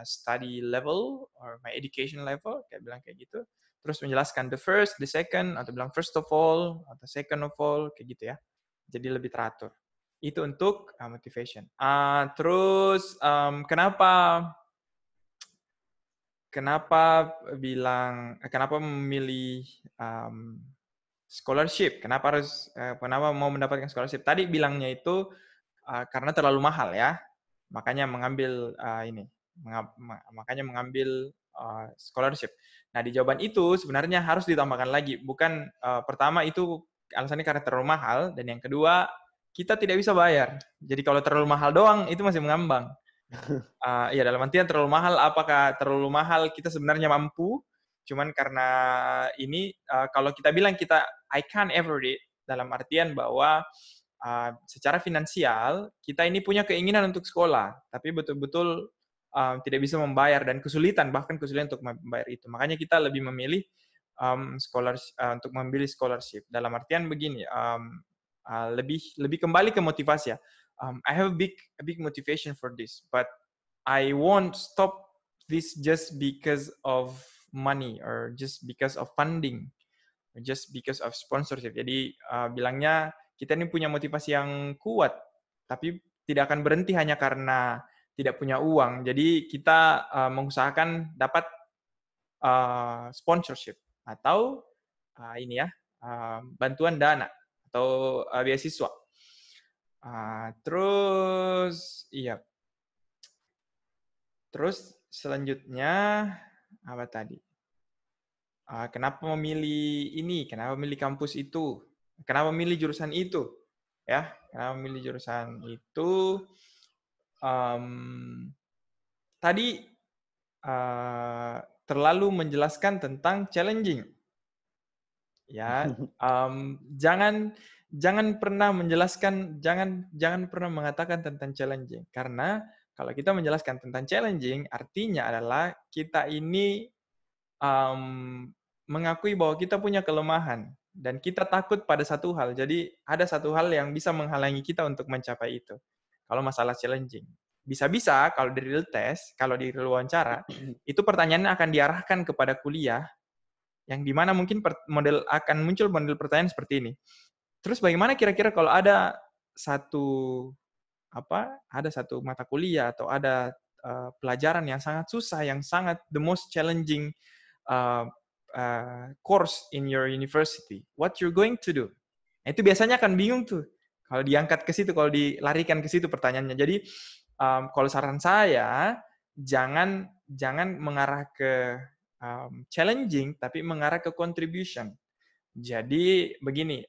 study level or my education level, kayak bilang kayak gitu. Terus menjelaskan the first, the second, atau bilang first of all, atau second of all, kayak gitu ya. Jadi lebih teratur. Itu untuk motivation. Terus kenapa memilih scholarship? Kenapa mau mendapatkan scholarship? Tadi bilangnya itu karena terlalu mahal ya. Makanya mengambil scholarship. Nah, di jawaban itu sebenarnya harus ditambahkan lagi. Bukan pertama itu alasannya karena terlalu mahal, dan yang kedua kita tidak bisa bayar. Jadi kalau terlalu mahal doang itu masih mengambang. Ya dalam artian terlalu mahal, apakah terlalu mahal kita sebenarnya mampu, cuman karena ini kalau kita bilang I can't afford it, dalam artian bahwa secara finansial kita ini punya keinginan untuk sekolah, tapi betul-betul tidak bisa membayar dan bahkan kesulitan untuk membayar itu. Makanya kita lebih memilih untuk memilih scholarship. Dalam artian begini, lebih kembali ke motivasi ya. I have a big motivation for this, but I won't stop this just because of money or just because of funding, or just because of sponsorship. Jadi bilangnya kita ini punya motivasi yang kuat, tapi tidak akan berhenti hanya karena tidak punya uang. Jadi kita mengusahakan dapat sponsorship atau bantuan dana atau beasiswa. Terus selanjutnya apa tadi? Kenapa memilih ini? Kenapa memilih kampus itu? Kenapa memilih jurusan itu? Ya, kenapa memilih jurusan itu? Tadi terlalu menjelaskan tentang challenging. Ya, jangan pernah mengatakan tentang challenging, karena kalau kita menjelaskan tentang challenging artinya adalah kita ini mengakui bahwa kita punya kelemahan dan kita takut pada satu hal. Jadi ada satu hal yang bisa menghalangi kita untuk mencapai itu. Kalau masalah challenging, bisa-bisa kalau di real test, kalau di real wawancara, itu pertanyaannya akan diarahkan kepada kuliah, yang dimana mungkin akan muncul model pertanyaan seperti ini. Terus bagaimana kira-kira kalau ada satu mata kuliah atau ada pelajaran yang sangat susah, yang sangat the most challenging course in your university, what you're going to do? Nah, itu biasanya akan bingung tuh kalau diangkat ke situ, kalau dilarikan ke situ pertanyaannya. Jadi kalau saran saya jangan mengarah ke challenging, tapi mengarah ke contribution. Jadi begini,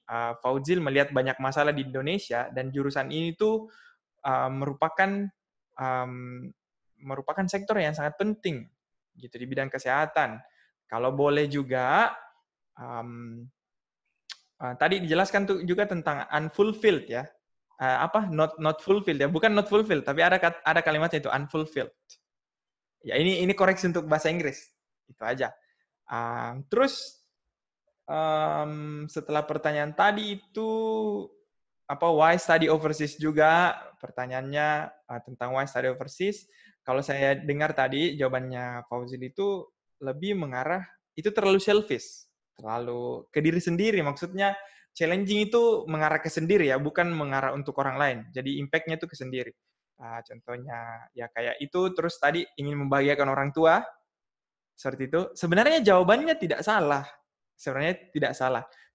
Fauzil melihat banyak masalah di Indonesia dan jurusan ini tuh merupakan sektor yang sangat penting gitu di bidang kesehatan. Kalau boleh juga tadi dijelaskan tuh juga tentang unfulfilled ya. not fulfilled ya, bukan not fulfilled, tapi ada kalimatnya itu unfulfilled. Ya ini koreksi untuk bahasa Inggris, itu aja. Terus setelah pertanyaan tadi itu why study overseas juga pertanyaannya tentang why study overseas. Kalau saya dengar tadi jawabannya Fauzil itu lebih mengarah itu terlalu selfish, terlalu ke diri sendiri. Maksudnya challenging itu mengarah ke sendiri ya, bukan mengarah untuk orang lain. Jadi impact-nya itu ke sendiri. Contohnya ya kayak itu. Terus tadi ingin membahagiakan orang tua, seperti itu. Sebenarnya jawabannya tidak salah.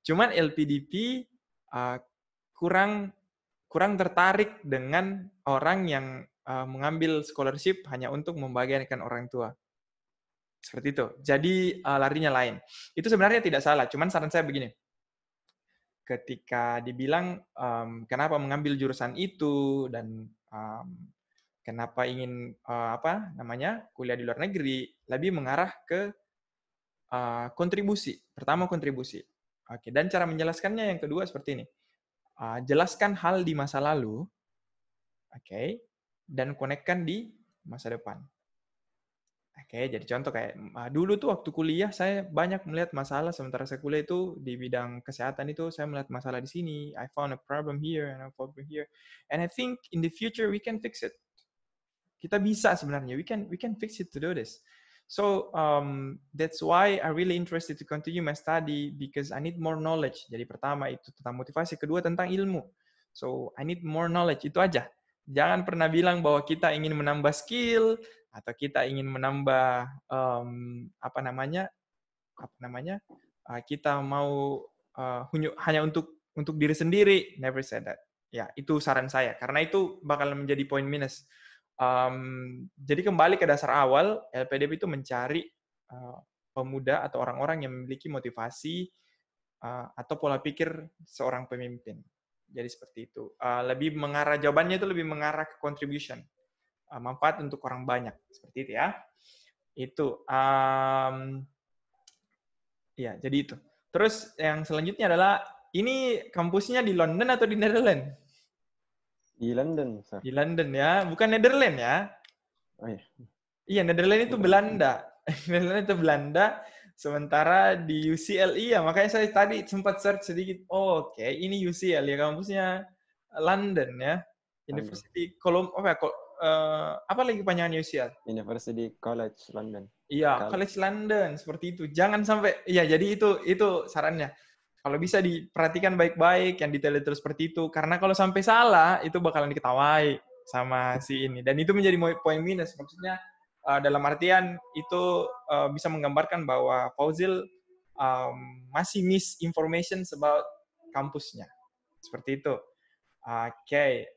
Cuman LPDP kurang tertarik dengan orang yang mengambil scholarship hanya untuk membahagiakan orang tua. Seperti itu. Jadi larinya lain. Itu sebenarnya tidak salah. Cuman saran saya begini. Ketika dibilang kenapa mengambil jurusan itu dan kenapa ingin kuliah di luar negeri, lebih mengarah ke kontribusi. Pertama kontribusi. Oke, dan cara menjelaskannya yang kedua seperti ini. Jelaskan hal di masa lalu, oke, dan konekkan di masa depan. Oke, jadi contoh kayak dulu tuh waktu kuliah saya banyak melihat masalah, sementara saya kuliah itu di bidang kesehatan itu saya melihat masalah di sini. I found a problem here and a problem here, and I think in the future we can fix it. Kita bisa sebenarnya, we can fix it to do this. So that's why I really interested to continue my study because I need more knowledge. Jadi pertama itu tentang motivasi, kedua tentang ilmu. So I need more knowledge, itu aja. Jangan pernah bilang bahwa kita ingin menambah skill atau kita ingin menambah kita mau hanya untuk diri sendiri. Never said that. Ya, itu saran saya karena itu bakal menjadi poin minus. Jadi kembali ke dasar awal, LPDP itu mencari pemuda atau orang-orang yang memiliki motivasi atau pola pikir seorang pemimpin. Jadi seperti itu. Jawabannya itu lebih mengarah ke contribution, manfaat untuk orang banyak, seperti itu ya. Itu, ya jadi itu. Terus yang selanjutnya adalah ini kampusnya di London atau di Netherlands? Di London, sir. Di London ya, bukan Netherlands ya. Oh iya. Iya, Netherlands itu Belanda. Netherlands itu Belanda, sementara di UCL ya, makanya saya tadi sempat search sedikit. Oh, oke, ini UCL ya, kampusnya London ya. University apa lagi panjangannya UCL? University College London. Iya, College London, seperti itu. Jangan sampai, ya jadi itu sarannya. Kalau bisa diperhatikan baik-baik, yang detail-detail seperti itu. Karena kalau sampai salah, itu bakalan diketawai sama si ini. Dan itu menjadi poin minus. Maksudnya, dalam artian itu bisa menggambarkan bahwa Fauzil masih misinformation about kampusnya. Seperti itu. Oke.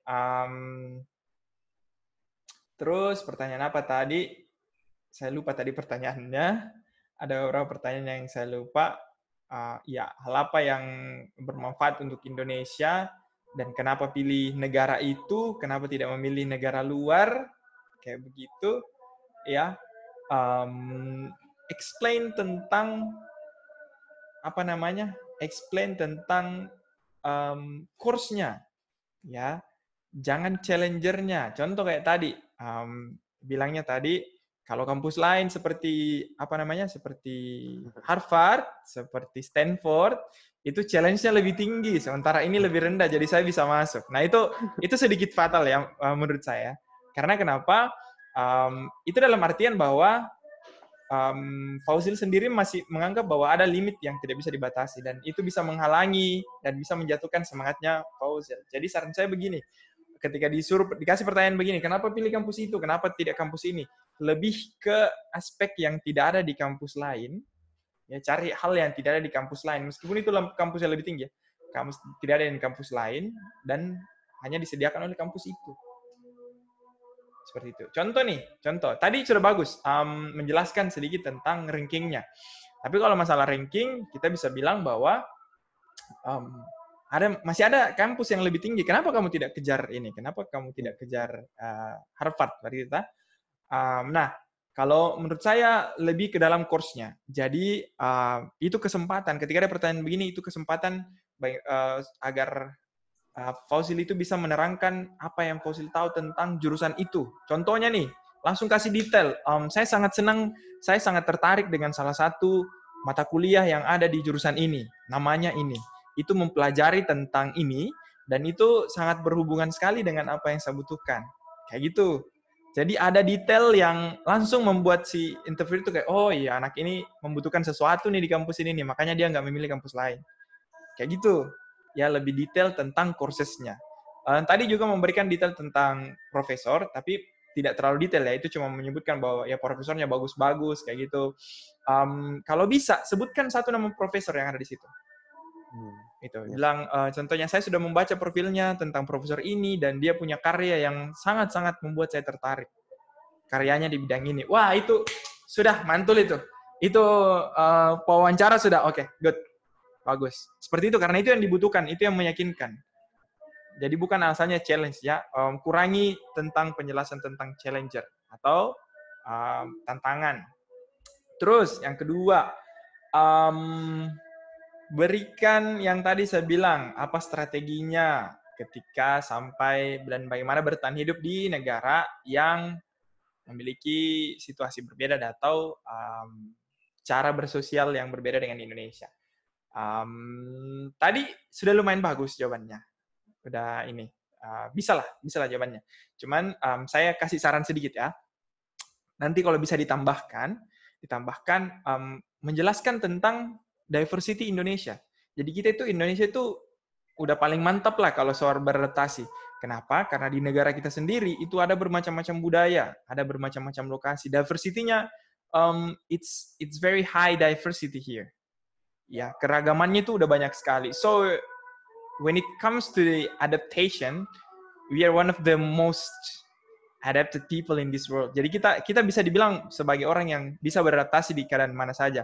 Terus pertanyaan apa tadi? Saya lupa tadi pertanyaannya. Ada beberapa pertanyaan yang saya lupa. Hal apa yang bermanfaat untuk Indonesia dan kenapa pilih negara itu, kenapa tidak memilih negara luar, kayak begitu, ya. Explain tentang explain tentang course-nya, ya. Jangan challenger-nya. Contoh kayak tadi, bilangnya tadi. Kalau kampus lain seperti seperti Harvard, seperti Stanford, itu challenge-nya lebih tinggi, sementara ini lebih rendah, jadi saya bisa masuk. Nah itu sedikit fatal ya menurut saya. Karena kenapa? Itu dalam artian bahwa Fauzil sendiri masih menganggap bahwa ada limit yang tidak bisa dibatasi dan itu bisa menghalangi dan bisa menjatuhkan semangatnya Fauzil. Jadi saran saya begini. Ketika dikasih pertanyaan begini, kenapa pilih kampus itu, kenapa tidak kampus ini? Lebih ke aspek yang tidak ada di kampus lain, ya cari hal yang tidak ada di kampus lain, meskipun itu kampus yang lebih tinggi, ya. Kampus tidak ada di kampus lain dan hanya disediakan oleh kampus itu. Seperti itu. Contoh. Tadi sudah bagus menjelaskan sedikit tentang rankingnya. Tapi kalau masalah ranking, kita bisa bilang bahwa masih ada kampus yang lebih tinggi. Kenapa kamu tidak kejar ini? Kenapa kamu tidak kejar Harvard? Nah, kalau menurut saya lebih ke dalam course-nya. Jadi itu kesempatan. Ketika ada pertanyaan begini, itu kesempatan agar Fauzil itu bisa menerangkan apa yang Fauzil tahu tentang jurusan itu. Contohnya nih, langsung kasih detail. Saya sangat senang, saya sangat tertarik dengan salah satu mata kuliah yang ada di jurusan ini. Namanya ini. Itu mempelajari tentang ini, dan itu sangat berhubungan sekali dengan apa yang saya butuhkan. Kayak gitu. Jadi ada detail yang langsung membuat si interview itu kayak, oh iya anak ini membutuhkan sesuatu nih di kampus ini nih, makanya dia nggak memilih kampus lain. Kayak gitu. Ya lebih detail tentang kursesnya. Tadi juga memberikan detail tentang profesor, tapi tidak terlalu detail ya. Itu cuma menyebutkan bahwa ya profesornya bagus-bagus kayak gitu. Kalau bisa sebutkan satu nama profesor yang ada di situ. Itu bilang contohnya saya sudah membaca profilnya tentang profesor ini dan dia punya karya yang sangat-sangat membuat saya tertarik. Karyanya di bidang ini. Wah itu sudah mantul itu. Itu wawancara sudah oke, good. Bagus. Seperti itu, karena itu yang dibutuhkan, itu yang meyakinkan. Jadi bukan asalnya challenge ya, kurangi tentang penjelasan tentang challenger atau tantangan. Terus yang kedua, berikan yang tadi saya bilang, apa strateginya ketika sampai dan bagaimana bertahan hidup di negara yang memiliki situasi berbeda atau cara bersosial yang berbeda dengan Indonesia. Tadi sudah lumayan bagus jawabannya. Udah ini. Bisa lah jawabannya. Cuman saya kasih saran sedikit ya. Nanti kalau bisa ditambahkan menjelaskan tentang diversity Indonesia. Jadi kita itu Indonesia itu udah paling mantap lah kalau soal beradaptasi. Kenapa? Karena di negara kita sendiri itu ada bermacam-macam budaya, ada bermacam-macam lokasi. Diversity-nya it's very high diversity here. Ya, keragamannya itu udah banyak sekali. So, when it comes to the adaptation, we are one of the most adapted people in this world. Jadi kita bisa dibilang sebagai orang yang bisa beradaptasi di keadaan mana saja.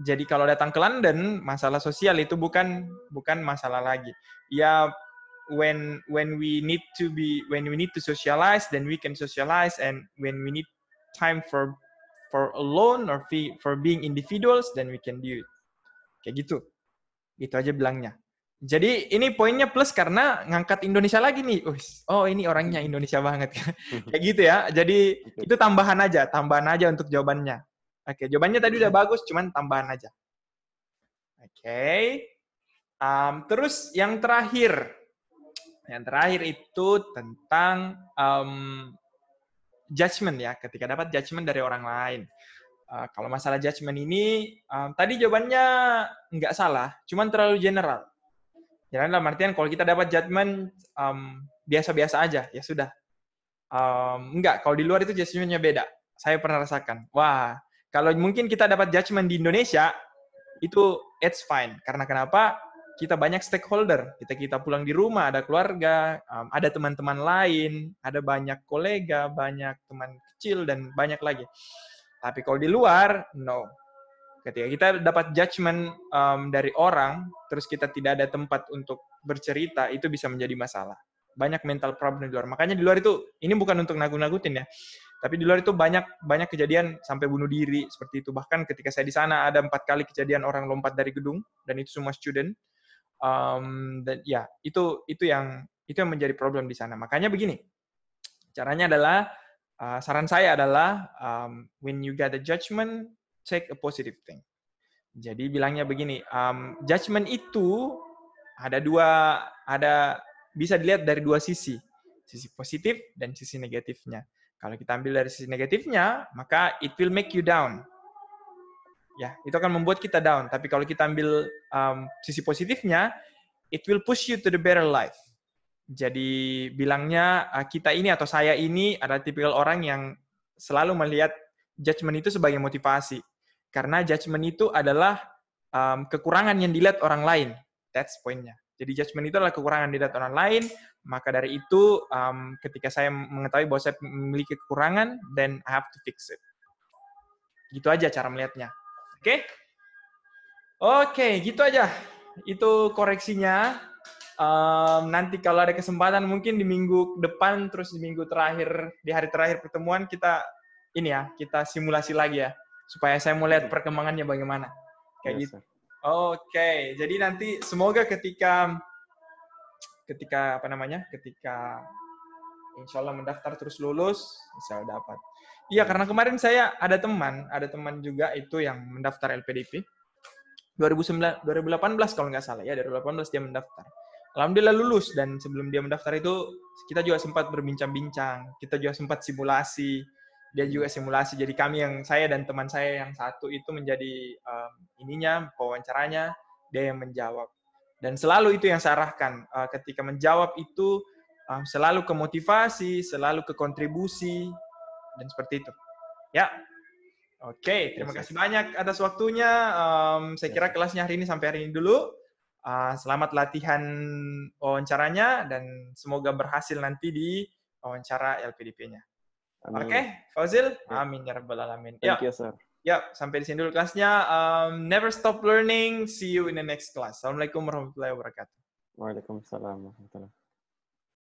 Jadi kalau datang ke London, masalah sosial itu bukan masalah lagi. Ya, when we need to socialize, then we can socialize, and when we need time for alone or for being individuals, then we can do it. Kayak gitu. Itu aja bilangnya. Jadi ini poinnya plus karena ngangkat Indonesia lagi nih. Oh ini orangnya Indonesia banget. Kayak gitu ya. Jadi itu tambahan aja untuk jawabannya. Oke, jawabannya tadi udah bagus, cuman tambahan aja. Oke. Terus yang terakhir itu tentang judgment ya, ketika dapat judgment dari orang lain. Kalau masalah judgment ini, tadi jawabannya nggak salah, cuman terlalu general. Jadi dalam artian kalau kita dapat judgment biasa-biasa aja, ya sudah. Enggak, kalau di luar itu judgment-nya beda. Saya pernah rasakan. Wah, kalau mungkin kita dapat judgment di Indonesia, itu it's fine. Karena kenapa? Kita banyak stakeholder. Kita pulang di rumah, ada keluarga, ada teman-teman lain, ada banyak kolega, banyak teman kecil, dan banyak lagi. Tapi kalau di luar, no. Ketika kita dapat judgment dari orang, terus kita tidak ada tempat untuk bercerita, itu bisa menjadi masalah. Banyak mental problem di luar. Makanya di luar itu, ini bukan untuk nagut-nagutin ya, tapi di luar itu banyak kejadian sampai bunuh diri, seperti itu. Bahkan ketika saya di sana, ada 4 kali kejadian orang lompat dari gedung, dan itu semua student. Dan ya itu yang menjadi problem di sana. Makanya begini, caranya adalah saran saya adalah when you get a judgment, take a positive thing. Jadi bilangnya begini, judgment itu bisa dilihat dari 2 sisi positif dan sisi negatifnya. Kalau kita ambil dari sisi negatifnya, maka it will make you down. Ya, itu akan membuat kita down. Tapi kalau kita ambil sisi positifnya, it will push you to the better life. Jadi bilangnya kita ini atau saya ini adalah tipikal orang yang selalu melihat judgment itu sebagai motivasi. Karena judgment itu adalah kekurangan yang dilihat orang lain. That's pointnya. Jadi judgment itu adalah kekurangan dilihat orang lain. Maka dari itu, ketika saya mengetahui bahwa saya memiliki kekurangan, then I have to fix it. Gitu aja cara melihatnya. Oke, gitu aja. Itu koreksinya. Nanti kalau ada kesempatan mungkin di minggu depan, terus di minggu terakhir, di hari terakhir pertemuan kita simulasi lagi ya, supaya saya mau lihat perkembangannya bagaimana. Kayak gitu. Oke, jadi nanti semoga ketika ketika ketika insya Allah mendaftar terus lulus, bisa dapat. Iya, karena kemarin saya ada teman juga itu yang mendaftar LPDP 2018 kalau nggak salah ya, 2018 dia mendaftar. Alhamdulillah lulus, dan sebelum dia mendaftar itu kita juga sempat berbincang-bincang, kita juga sempat simulasi, dia juga simulasi. Jadi saya dan teman saya yang satu itu menjadi pewawancaranya, dia yang menjawab. Dan selalu itu yang saya arahkan, ketika menjawab itu selalu ke motivasi, selalu ke kontribusi, dan seperti itu. Ya, oke, terima kasih banyak atas waktunya. Saya kira kelasnya hari ini sampai hari ini dulu. Selamat latihan wawancaranya dan semoga berhasil nanti di wawancara LPDP-nya. Oke, Fauzil. Amin ya rabbal alamin. Thank you, sir. Ya, sampai di sini dulu kelasnya. Never stop learning. See you in the next class. Assalamualaikum warahmatullahi wabarakatuh. Waalaikumsalam warahmatullahi wabarakatuh.